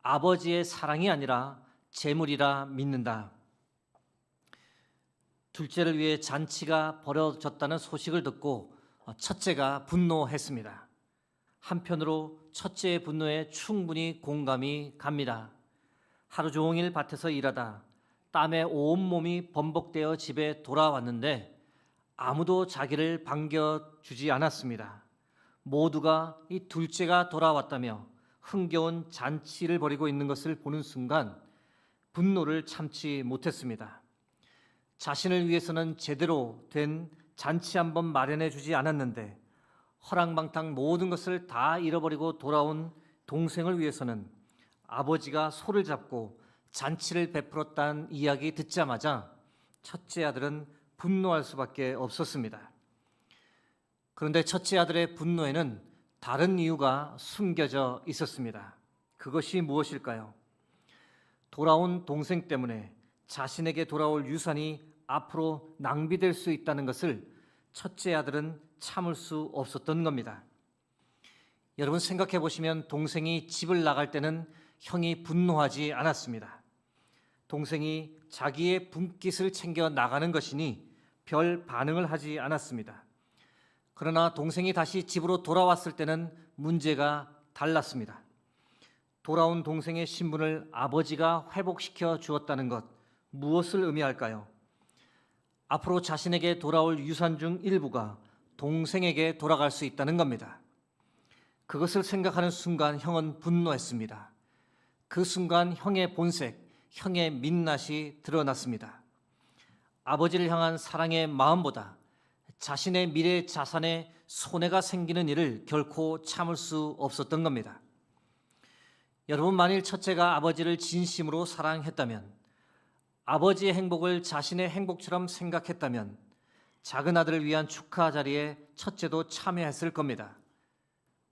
아버지의 사랑이 아니라 재물이라 믿는다. 둘째를 위해 잔치가 벌어졌다는 소식을 듣고 첫째가 분노했습니다. 한편으로 첫째의 분노에 충분히 공감이 갑니다. 하루 종일 밭에서 일하다 땀에 온몸이 범벅되어 집에 돌아왔는데 아무도 자기를 반겨주지 않았습니다. 모두가 이 둘째가 돌아왔다며 흥겨운 잔치를 벌이고 있는 것을 보는 순간 분노를 참지 못했습니다. 자신을 위해서는 제대로 된 잔치 한번 마련해 주지 않았는데 허랑방탕 모든 것을 다 잃어버리고 돌아온 동생을 위해서는 아버지가 소를 잡고 잔치를 베풀었다는 이야기 듣자마자 첫째 아들은 분노할 수밖에 없었습니다. 그런데 첫째 아들의 분노에는 다른 이유가 숨겨져 있었습니다. 그것이 무엇일까요? 돌아온 동생 때문에 자신에게 돌아올 유산이 앞으로 낭비될 수 있다는 것을 첫째 아들은 참을 수 없었던 겁니다. 여러분 생각해 보시면 동생이 집을 나갈 때는 형이 분노하지 않았습니다. 동생이 자기의 분깃을 챙겨 나가는 것이니 별 반응을 하지 않았습니다. 그러나 동생이 다시 집으로 돌아왔을 때는 문제가 달랐습니다. 돌아온 동생의 신분을 아버지가 회복시켜 주었다는 것, 무엇을 의미할까요? 앞으로 자신에게 돌아올 유산 중 일부가 동생에게 돌아갈 수 있다는 겁니다. 그것을 생각하는 순간 형은 분노했습니다. 그 순간 형의 본색, 형의 민낯이 드러났습니다. 아버지를 향한 사랑의 마음보다 자신의 미래 자산에 손해가 생기는 일을 결코 참을 수 없었던 겁니다. 여러분, 만일 첫째가 아버지를 진심으로 사랑했다면, 아버지의 행복을 자신의 행복처럼 생각했다면 작은 아들을 위한 축하 자리에 첫째도 참여했을 겁니다.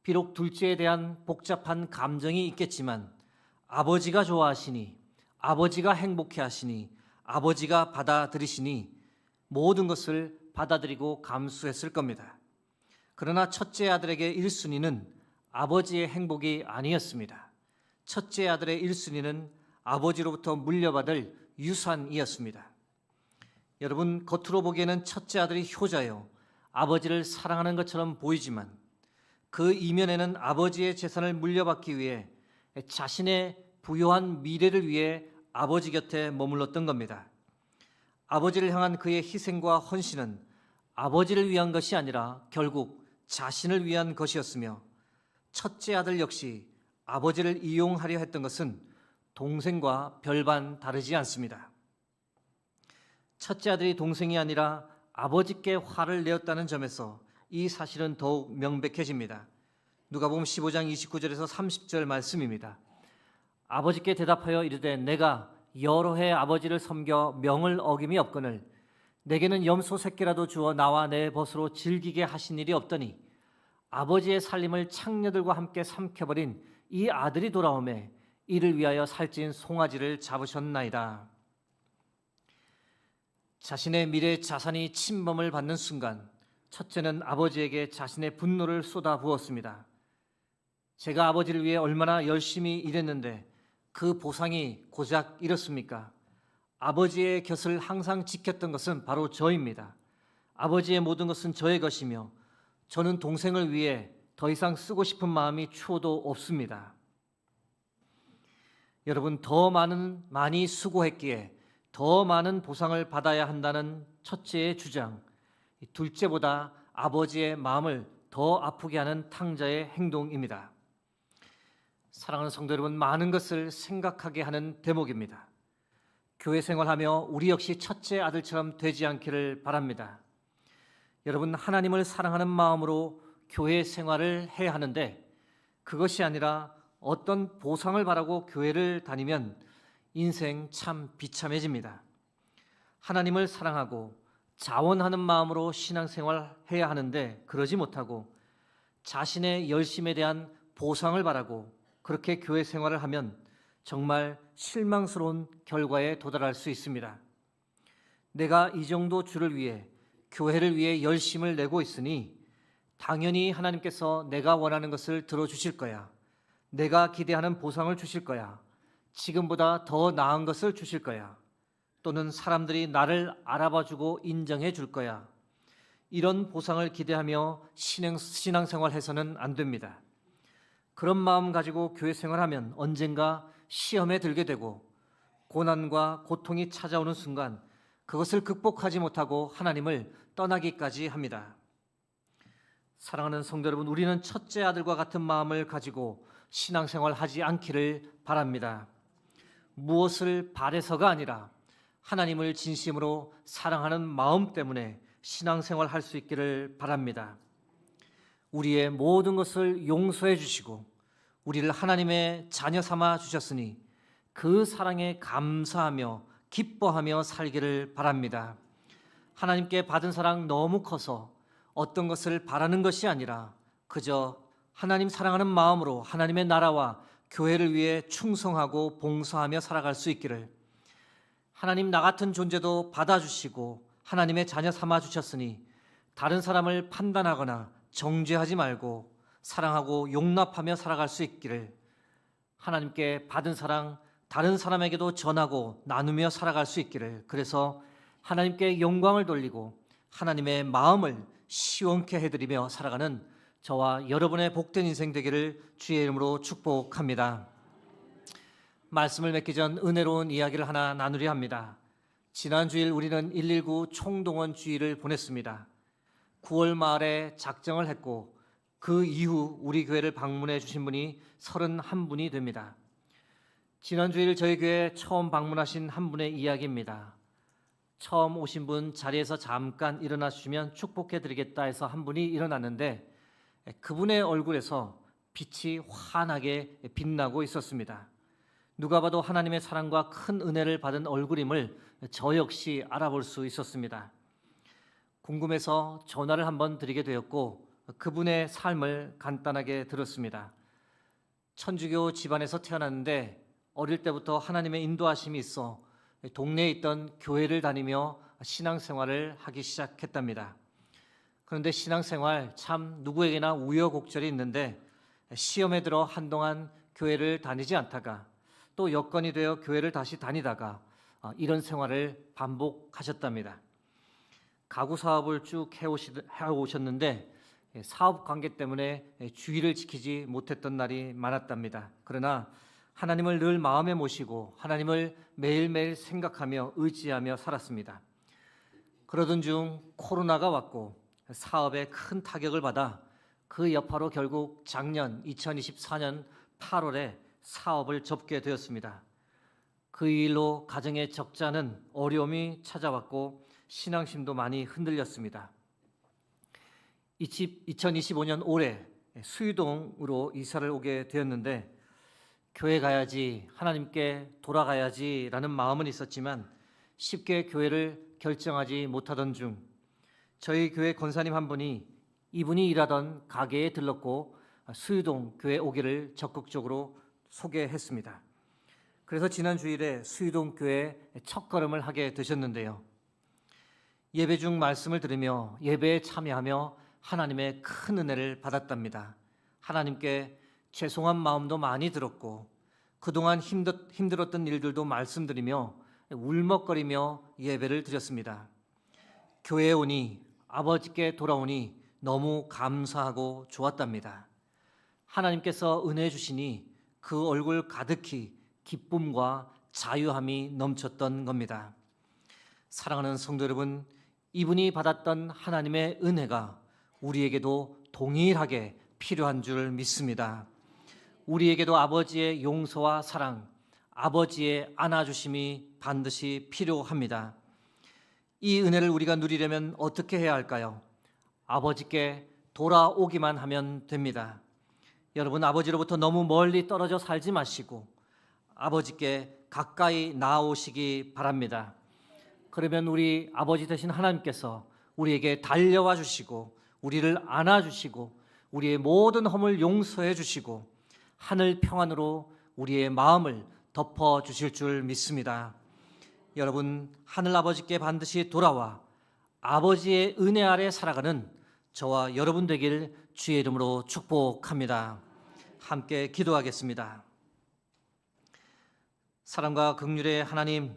비록 둘째에 대한 복잡한 감정이 있겠지만 아버지가 좋아하시니, 아버지가 행복해 하시니, 아버지가 받아들이시니 모든 것을 받아들이고 감수했을 겁니다. 그러나 첫째 아들에게 1순위는 아버지의 행복이 아니었습니다. 첫째 아들의 1순위는 아버지로부터 물려받을 유산이었습니다. 여러분, 겉으로 보기에는 첫째 아들이 효자요, 아버지를 사랑하는 것처럼 보이지만 그 이면에는 아버지의 재산을 물려받기 위해 자신의 부요한 미래를 위해 아버지 곁에 머물렀던 겁니다. 아버지를 향한 그의 희생과 헌신은 아버지를 위한 것이 아니라 결국 자신을 위한 것이었으며, 첫째 아들 역시 아버지를 이용하려 했던 것은 동생과 별반 다르지 않습니다. 첫째 아들이 동생이 아니라 아버지께 화를 내었다는 점에서 이 사실은 더욱 명백해집니다. 누가복음 15장 29절에서 30절 말씀입니다. 아버지께 대답하여 이르되 내가 여러 해 아버지를 섬겨 명을 어김이 없거늘 내게는 염소 새끼라도 주어 나와 내 벗으로 즐기게 하신 일이 없더니 아버지의 살림을 창녀들과 함께 삼켜버린 이 아들이 돌아오매 이를 위하여 살찐 송아지를 잡으셨나이다. 자신의 미래 자산이 침범을 받는 순간 첫째는 아버지에게 자신의 분노를 쏟아부었습니다. 제가 아버지를 위해 얼마나 열심히 일했는데 그 보상이 고작 이렇습니까? 아버지의 곁을 항상 지켰던 것은 바로 저입니다. 아버지의 모든 것은 저의 것이며 저는 동생을 위해 더 이상 쓰고 싶은 마음이 추호도 없습니다. 여러분, 더 많이 수고했기에 더 많은 보상을 받아야 한다는 첫째의 주장, 둘째보다 아버지의 마음을 더 아프게 하는 탕자의 행동입니다. 사랑하는 성도 여러분, 많은 것을 생각하게 하는 대목입니다. 교회 생활하며 우리 역시 첫째 아들처럼 되지 않기를 바랍니다. 여러분, 하나님을 사랑하는 마음으로 교회 생활을 해야 하는데 그것이 아니라 어떤 보상을 바라고 교회를 다니면 인생 참 비참해집니다. 하나님을 사랑하고 자원하는 마음으로 신앙생활 해야 하는데 그러지 못하고 자신의 열심에 대한 보상을 바라고 그렇게 교회 생활을 하면 정말 실망스러운 결과에 도달할 수 있습니다. 내가 이 정도 주를 위해, 교회를 위해 열심을 내고 있으니 당연히 하나님께서 내가 원하는 것을 들어주실 거야. 내가 기대하는 보상을 주실 거야. 지금보다 더 나은 것을 주실 거야. 또는 사람들이 나를 알아봐주고 인정해 줄 거야. 이런 보상을 기대하며 신앙생활 해서는 안 됩니다. 그런 마음 가지고 교회 생활하면 언젠가 시험에 들게 되고 고난과 고통이 찾아오는 순간 그것을 극복하지 못하고 하나님을 떠나기까지 합니다. 사랑하는 성도 여러분, 우리는 첫째 아들과 같은 마음을 가지고 신앙생활 하지 않기를 바랍니다. 무엇을 바래서가 아니라 하나님을 진심으로 사랑하는 마음 때문에 신앙생활 할 수 있기를 바랍니다. 우리의 모든 것을 용서해 주시고 우리를 하나님의 자녀 삼아 주셨으니 그 사랑에 감사하며 기뻐하며 살기를 바랍니다. 하나님께 받은 사랑 너무 커서 어떤 것을 바라는 것이 아니라 그저 하나님 사랑하는 마음으로 하나님의 나라와 교회를 위해 충성하고 봉사하며 살아갈 수 있기를, 하나님 나 같은 존재도 받아주시고 하나님의 자녀 삼아 주셨으니 다른 사람을 판단하거나 정죄하지 말고 사랑하고 용납하며 살아갈 수 있기를, 하나님께 받은 사랑 다른 사람에게도 전하고 나누며 살아갈 수 있기를, 그래서 하나님께 영광을 돌리고 하나님의 마음을 시원케 해드리며 살아가는 저와 여러분의 복된 인생 되기를 주의 이름으로 축복합니다. 말씀을 맺기 전 은혜로운 이야기를 하나 나누려 합니다. 지난 주일 우리는 119 총동원 주일을 보냈습니다. 9월 말에 작정을 했고 그 이후 우리 교회를 방문해 주신 분이 31분이 됩니다. 지난 주일 저희 교회에 처음 방문하신 한 분의 이야기입니다. 처음 오신 분 자리에서 잠깐 일어나 주시면 축복해 드리겠다 해서 한 분이 일어났는데 그분의 얼굴에서 빛이 환하게 빛나고 있었습니다. 누가 봐도 하나님의 사랑과 큰 은혜를 받은 얼굴임을 저 역시 알아볼 수 있었습니다. 궁금해서 전화를 한번 드리게 되었고 그분의 삶을 간단하게 들었습니다. 천주교 집안에서 태어났는데 어릴 때부터 하나님의 인도하심이 있어 동네에 있던 교회를 다니며 신앙생활을 하기 시작했답니다. 그런데 신앙생활 참 누구에게나 우여곡절이 있는데 시험에 들어 한동안 교회를 다니지 않다가 또 여건이 되어 교회를 다시 다니다가 이런 생활을 반복하셨답니다. 가구 사업을 쭉 해오셨는데 사업 관계 때문에 주의를 지키지 못했던 날이 많았답니다. 그러나 하나님을 늘 마음에 모시고 하나님을 매일매일 생각하며 의지하며 살았습니다. 그러던 중 코로나가 왔고 사업에 큰 타격을 받아 그 여파로 결국 작년 2024년 8월에 사업을 접게 되었습니다. 그 일로 가정의 적잖은 어려움이 찾아왔고 신앙심도 많이 흔들렸습니다. 2025년 올해 수유동으로 이사를 오게 되었는데 교회 가야지, 하나님께 돌아가야지라는 마음은 있었지만 쉽게 교회를 결정하지 못하던 중 저희 교회 권사님 한 분이 이분이 일하던 가게에 들렀고 수유동 교회 오기를 적극적으로 소개했습니다. 그래서 지난 주일에 수유동 교회에 첫걸음을 하게 되셨는데요. 예배 중 말씀을 들으며 예배에 참여하며 하나님의 큰 은혜를 받았답니다. 하나님께 죄송한 마음도 많이 들었고 그동안 힘들었던 일들도 말씀드리며 울먹거리며 예배를 드렸습니다. 교회에 오니 아버지께 돌아오니 너무 감사하고 좋았답니다. 하나님께서 은혜 주시니 그 얼굴 가득히 기쁨과 자유함이 넘쳤던 겁니다. 사랑하는 성도 여러분, 이분이 받았던 하나님의 은혜가 우리에게도 동일하게 필요한 줄 믿습니다. 우리에게도 아버지의 용서와 사랑, 아버지의 안아주심이 반드시 필요합니다. 이 은혜를 우리가 누리려면 어떻게 해야 할까요? 아버지께 돌아오기만 하면 됩니다. 여러분, 아버지로부터 너무 멀리 떨어져 살지 마시고 아버지께 가까이 나아오시기 바랍니다. 그러면 우리 아버지 되신 하나님께서 우리에게 달려와 주시고 우리를 안아주시고 우리의 모든 허물 용서해 주시고 하늘 평안으로 우리의 마음을 덮어 주실 줄 믿습니다. 여러분, 하늘 아버지께 반드시 돌아와 아버지의 은혜 아래 살아가는 저와 여러분 되길 주의 이름으로 축복합니다. 함께 기도하겠습니다. 사랑과 긍휼의 하나님,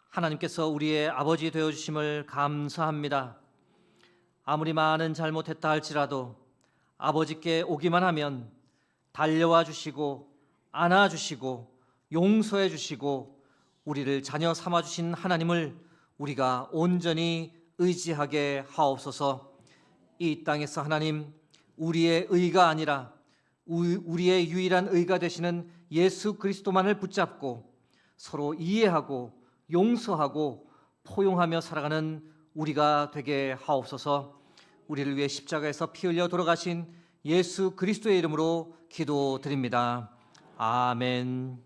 하나님께서 우리의 아버지 되어주심을 감사합니다. 아무리 많은 잘못했다 할지라도 아버지께 오기만 하면 달려와 주시고 안아주시고 용서해 주시고 우리를 자녀 삼아주신 하나님을 우리가 온전히 의지하게 하옵소서. 이 땅에서 하나님, 우리의 의가 아니라 우리의 유일한 의가 되시는 예수 그리스도만을 붙잡고 서로 이해하고 용서하고 포용하며 살아가는 우리가 되게 하옵소서. 우리를 위해 십자가에서 피 흘려 돌아가신 예수 그리스도의 이름으로 기도드립니다. 아멘.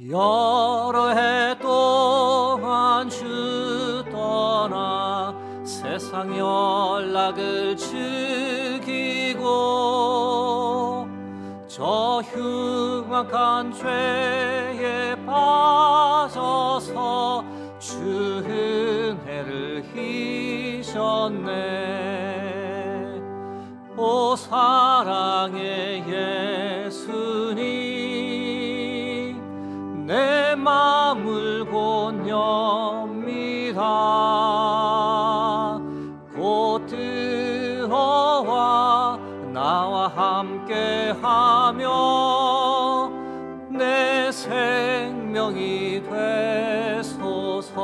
여러 해 동안 주 떠나 세상 연락을 즐기고 저 흉악한 죄에 빠져서 주 은혜를 잊었네. 오 사랑의 예수님, 내 마음을 곧 엽니다. 곧 들어와 나와 함께하며 내 생명이 되소서.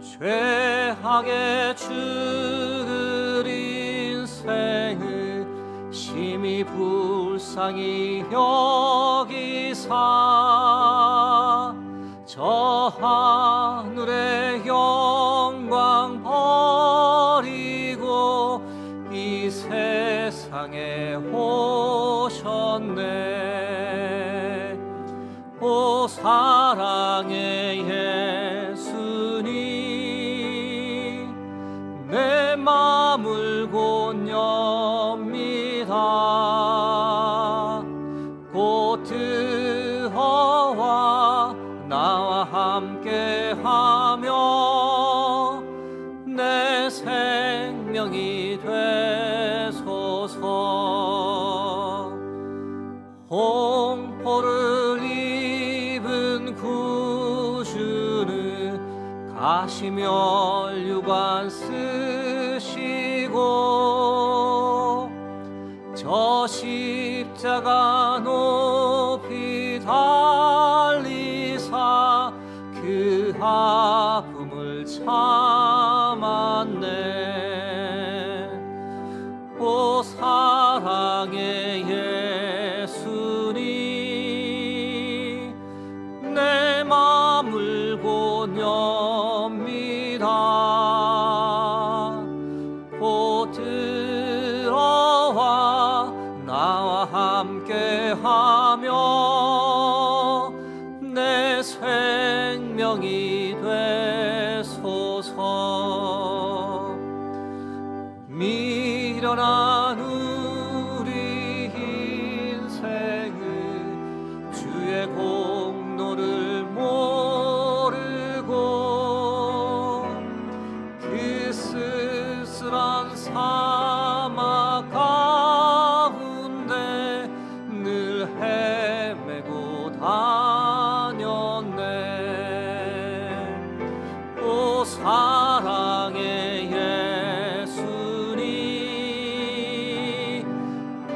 죄악의 죽을 인생을 심히 불쌍히 여기사 저 하늘의 영광 버리고 이 세상에 오셨네. 오 사랑의 예수님, 내 마음을 곧 엽니다. 곧 생명이 되소서. 홍포를 입은 구주는 가시면류관 쓰시고 저 십자가 높이 달리사 그 아픔을 참았네. 오 사랑의 예수님, 내 맘을 곧 엽니다. 곧 들어와 나와 함께하며 내 생명이 되소서. 미련한 우리 인생은 주의 공로를 모르고 그 쓸쓸한 사막 가운데 늘 헤매고 다녔네. 오 사랑의 예수님,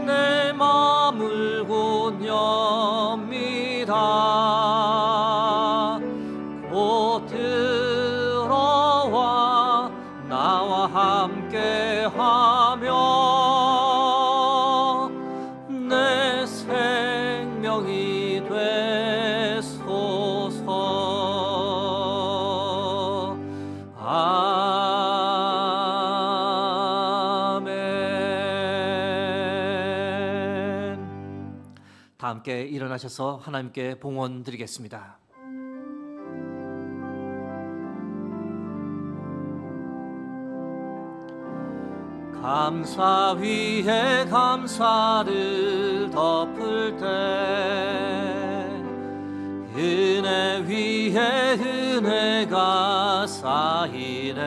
내 맘을 곧 엽니다. 곧 들어와 나와 함께하며 내 생명이 되소서. 아멘. 다 함께 일어나셔서 하나님께 봉헌 드리겠습니다. 감사 위에 감사를 덮을 때 은혜 위에 은혜가 쌓이네.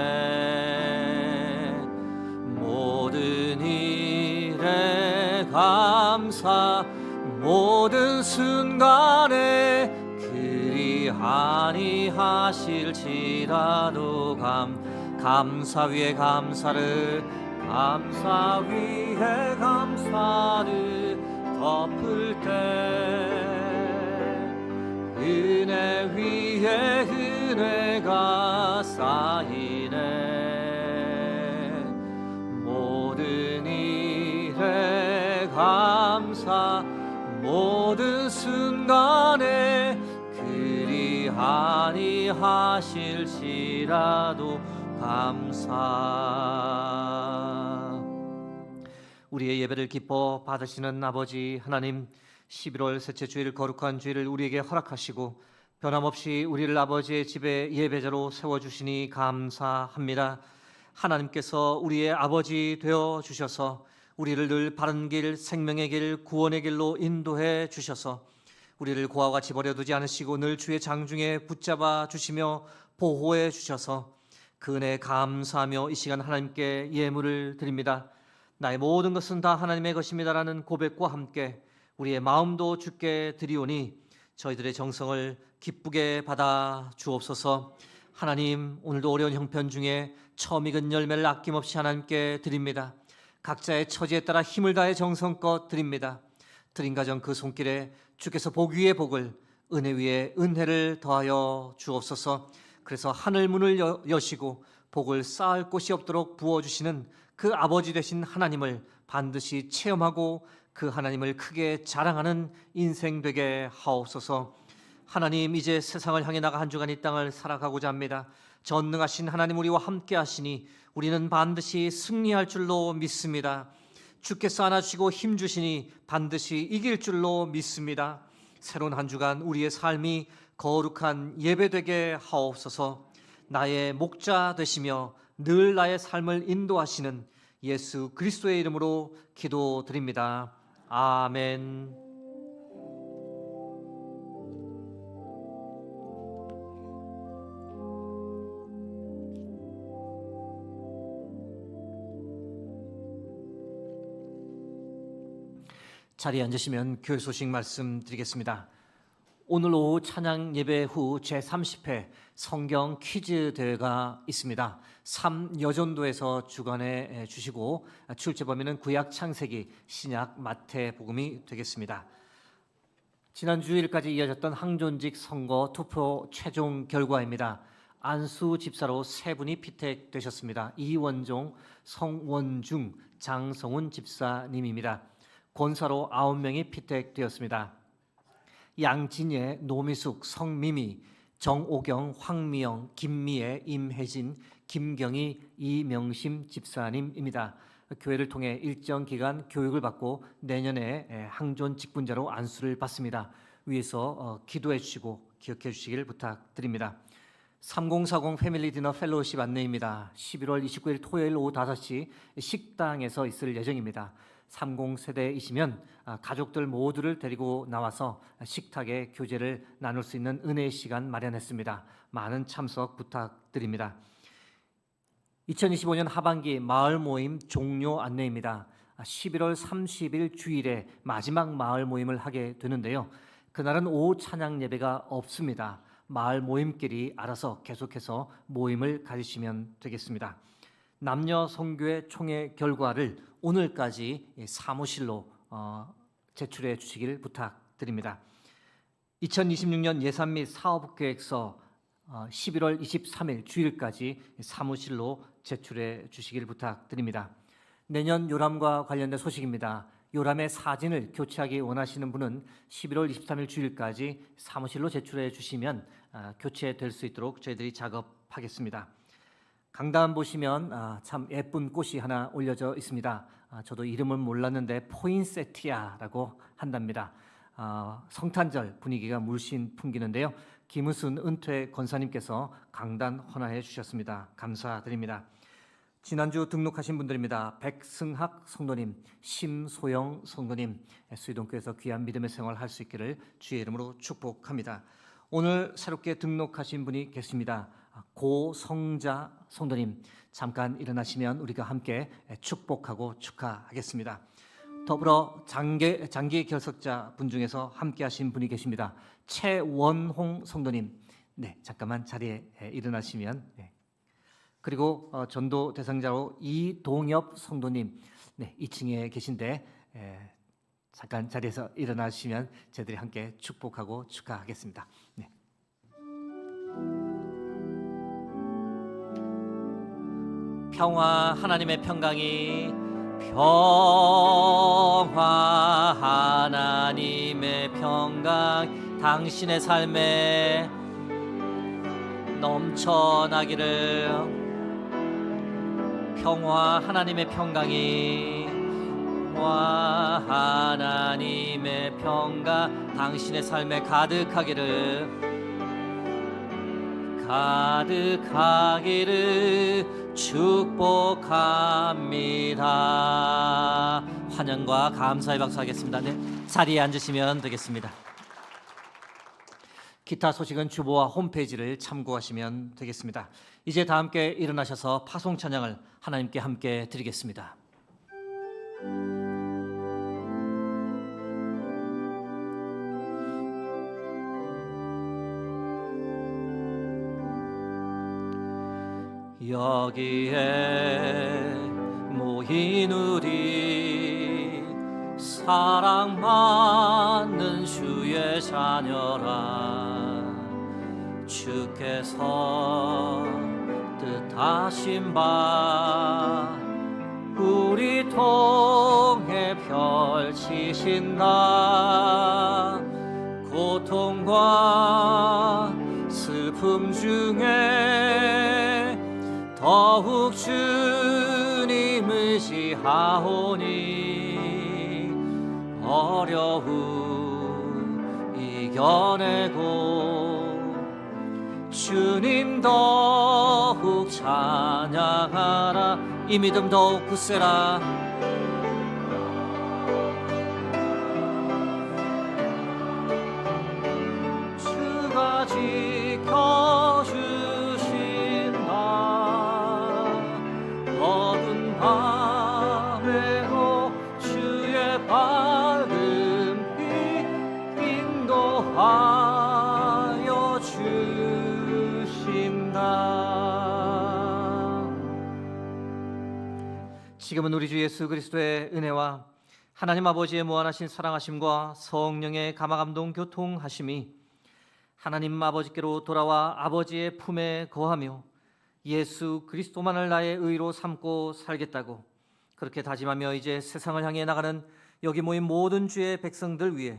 모든 일에 감사, 모든 순간에 그리 아니하실지라도 감사 위에 감사를, 감사 위에 감사를 덮을 때 은혜 위에 은혜가 쌓이네. 모든 일에 감사, 모든 순간에 그리 아니하실지라도 감사. 우리의 예배를 기뻐 받으시는 아버지 하나님, 11월 셋째 주일 거룩한 주일을 우리에게 허락하시고 변함없이 우리를 아버지의 집에 예배자로 세워주시니 감사합니다. 하나님께서 우리의 아버지 되어 주셔서 우리를 늘 바른 길, 생명의 길, 구원의 길로 인도해 주셔서 우리를 고와 같이 버려두지 않으시고 늘 주의 장중에 붙잡아 주시며 보호해 주셔서 그 은혜에 감사하며 이 시간 하나님께 예물을 드립니다. 나의 모든 것은 다 하나님의 것입니다라는 고백과 함께 우리의 마음도 주께 드리오니 저희들의 정성을 기쁘게 받아 주옵소서. 하나님, 오늘도 어려운 형편 중에 처음 익은 열매를 아낌없이 하나님께 드립니다. 각자의 처지에 따라 힘을 다해 정성껏 드립니다. 드린 가정 그 손길에 주께서 복 위에 복을, 은혜 위에 은혜를 더하여 주옵소서. 그래서 하늘 문을 여시고 복을 쌓을 곳이 없도록 부어주시는 그 아버지 되신 하나님을 반드시 체험하고 그 하나님을 크게 자랑하는 인생 되게 하옵소서. 하나님, 이제 세상을 향해 나가 한 주간 이 땅을 살아가고자 합니다. 전능하신 하나님 우리와 함께 하시니 우리는 반드시 승리할 줄로 믿습니다. 주께서 안아주시고 힘주시니 반드시 이길 줄로 믿습니다. 새로운 한 주간 우리의 삶이 거룩한 예배되게 하옵소서. 나의 목자 되시며 늘 나의 삶을 인도하시는 예수 그리스도의 이름으로 기도드립니다. 아멘. 자리에 앉으시면 교회 소식 말씀드리겠습니다. 오늘 오후 찬양 예배 후 제30회 성경 퀴즈 대회가 있습니다. 3여전도에서 주관해 주시고 출제 범위는 구약 창세기, 신약 마태복음이 되겠습니다. 지난 주일까지 이어졌던 항존직 선거 투표 최종 결과입니다. 안수 집사로 3분이 피택되셨습니다. 이원종, 성원중, 장성훈 집사님입니다. 권사로 9명이 피택되었습니다. 양진예, 노미숙, 성미미, 정오경, 황미영, 김미애, 임혜진, 김경희, 이명심 집사님입니다. 교회를 통해 일정 기간 교육을 받고 내년에 항존 직분자로 안수를 받습니다. 위에서 기도해 주시고 기억해 주시길 부탁드립니다. 3040 패밀리 디너 펠로우십 안내입니다. 11월 29일 토요일 오후 5시 식당에서 있을 예정입니다. 30세대이시면 가족들 모두를 데리고 나와서 식탁에 교제를 나눌 수 있는 은혜의 시간 마련했습니다. 많은 참석 부탁드립니다. 2025년 하반기 마을 모임 종료 안내입니다. 11월 30일 주일에 마지막 마을 모임을 하게 되는데요. 그날은 오후 찬양 예배가 없습니다. 마을 모임끼리 알아서 계속해서 모임을 가지시면 되겠습니다. 남녀 선교회 총회 결과를 오늘까지 사무실로 제출해 주시길 부탁드립니다. 2026년 예산 및 사업계획서 11월 23일 주일까지 사무실로 제출해 주시길 부탁드립니다. 내년 요람과 관련된 소식입니다. 요람의 사진을 교체하기 원하시는 분은 11월 23일 주일까지 사무실로 제출해 주시면 교체될 수 있도록 저희들이 작업하겠습니다. 강단 보시면 참 예쁜 꽃이 하나 올려져 있습니다. 저도 이름은 몰랐는데 포인세티아라고 한답니다. 성탄절 분위기가 물씬 풍기는데요. 김우순 은퇴 권사님께서 강단 헌화해 주셨습니다. 감사드립니다. 지난주 등록하신 분들입니다. 백승학 성도님, 심소영 성도님, 수의동교에서 귀한 믿음의 생활 할 수 있기를 주의 이름으로 축복합니다. 오늘 새롭게 등록하신 분이 계십니다. 고성자 성도님, 잠깐 일어나시면 우리가 함께 축복하고 축하하겠습니다. 더불어 장기 결석자 분 중에서 함께 하신 분이 계십니다. 최원홍 성도님, 네, 잠깐만 자리에 일어나시면, 네. 그리고 전도 대상자로 이동엽 성도님, 네, 2층에 계신데 잠깐 자리에서 일어나시면 저희들이 함께 축복하고 축하하겠습니다. 네. 평화 하나님의 평강이 평화 하나님의 평강 당신의 삶에 넘쳐나기를 평화 하나님의 평강이 평화 하나님의 평강 당신의 삶에 가득하기를 축복합니다. 환영과 감사의 박수 하겠습니다. 네, 자리에 앉으시면 되겠습니다. 기타 소식은 주보와 홈페이지를 참고하시면 되겠습니다. 이제 다 함께 일어나셔서 파송 찬양을 하나님께 함께 드리겠습니다. 여기에 모인 우리 사랑받는 주의 자녀라. 주께서 뜻하신 바 우리 통해 펼치신다. 고통과 슬픔 중에 더욱 주님 의지하오니 어려움 이겨내고 주님 더욱 찬양하라. 이 믿음 더욱 굳세라. 주가 지켜주신다. 어두운 밤에도 주의 밝은 지금은 우리 주 예수 그리스도의 은혜와 하나님 아버지의 무한하신 사랑하심과 성령의 감화감동 교통하심이 하나님 아버지께로 돌아와 아버지의 품에 거하며 예수 그리스도만을 나의 의로 삼고 살겠다고 그렇게 다짐하며 이제 세상을 향해 나가는 여기 모인 모든 주의 백성들 위해,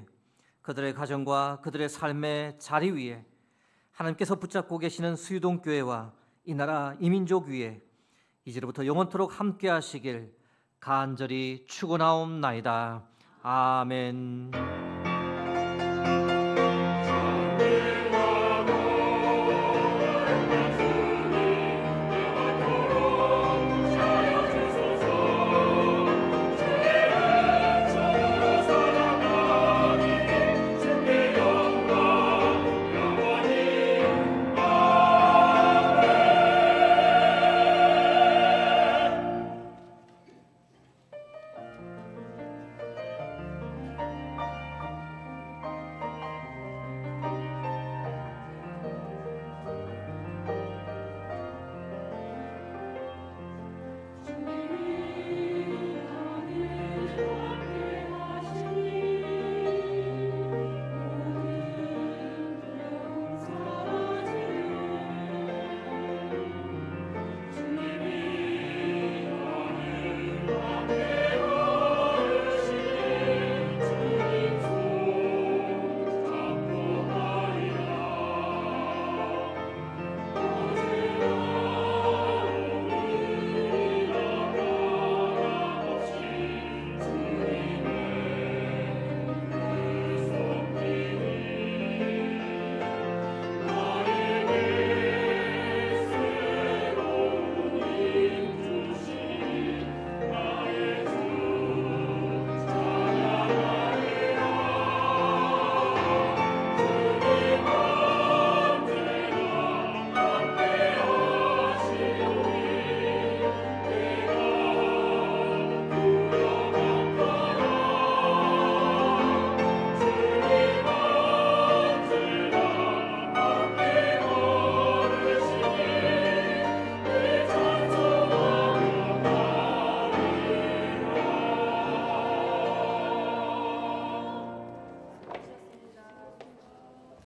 그들의 가정과 그들의 삶의 자리 위에, 하나님께서 붙잡고 계시는 수유동교회와 이 나라 이민족 위에 이제로부터 영원토록 함께 하시길 간절히 축원하옵나이다. 아멘.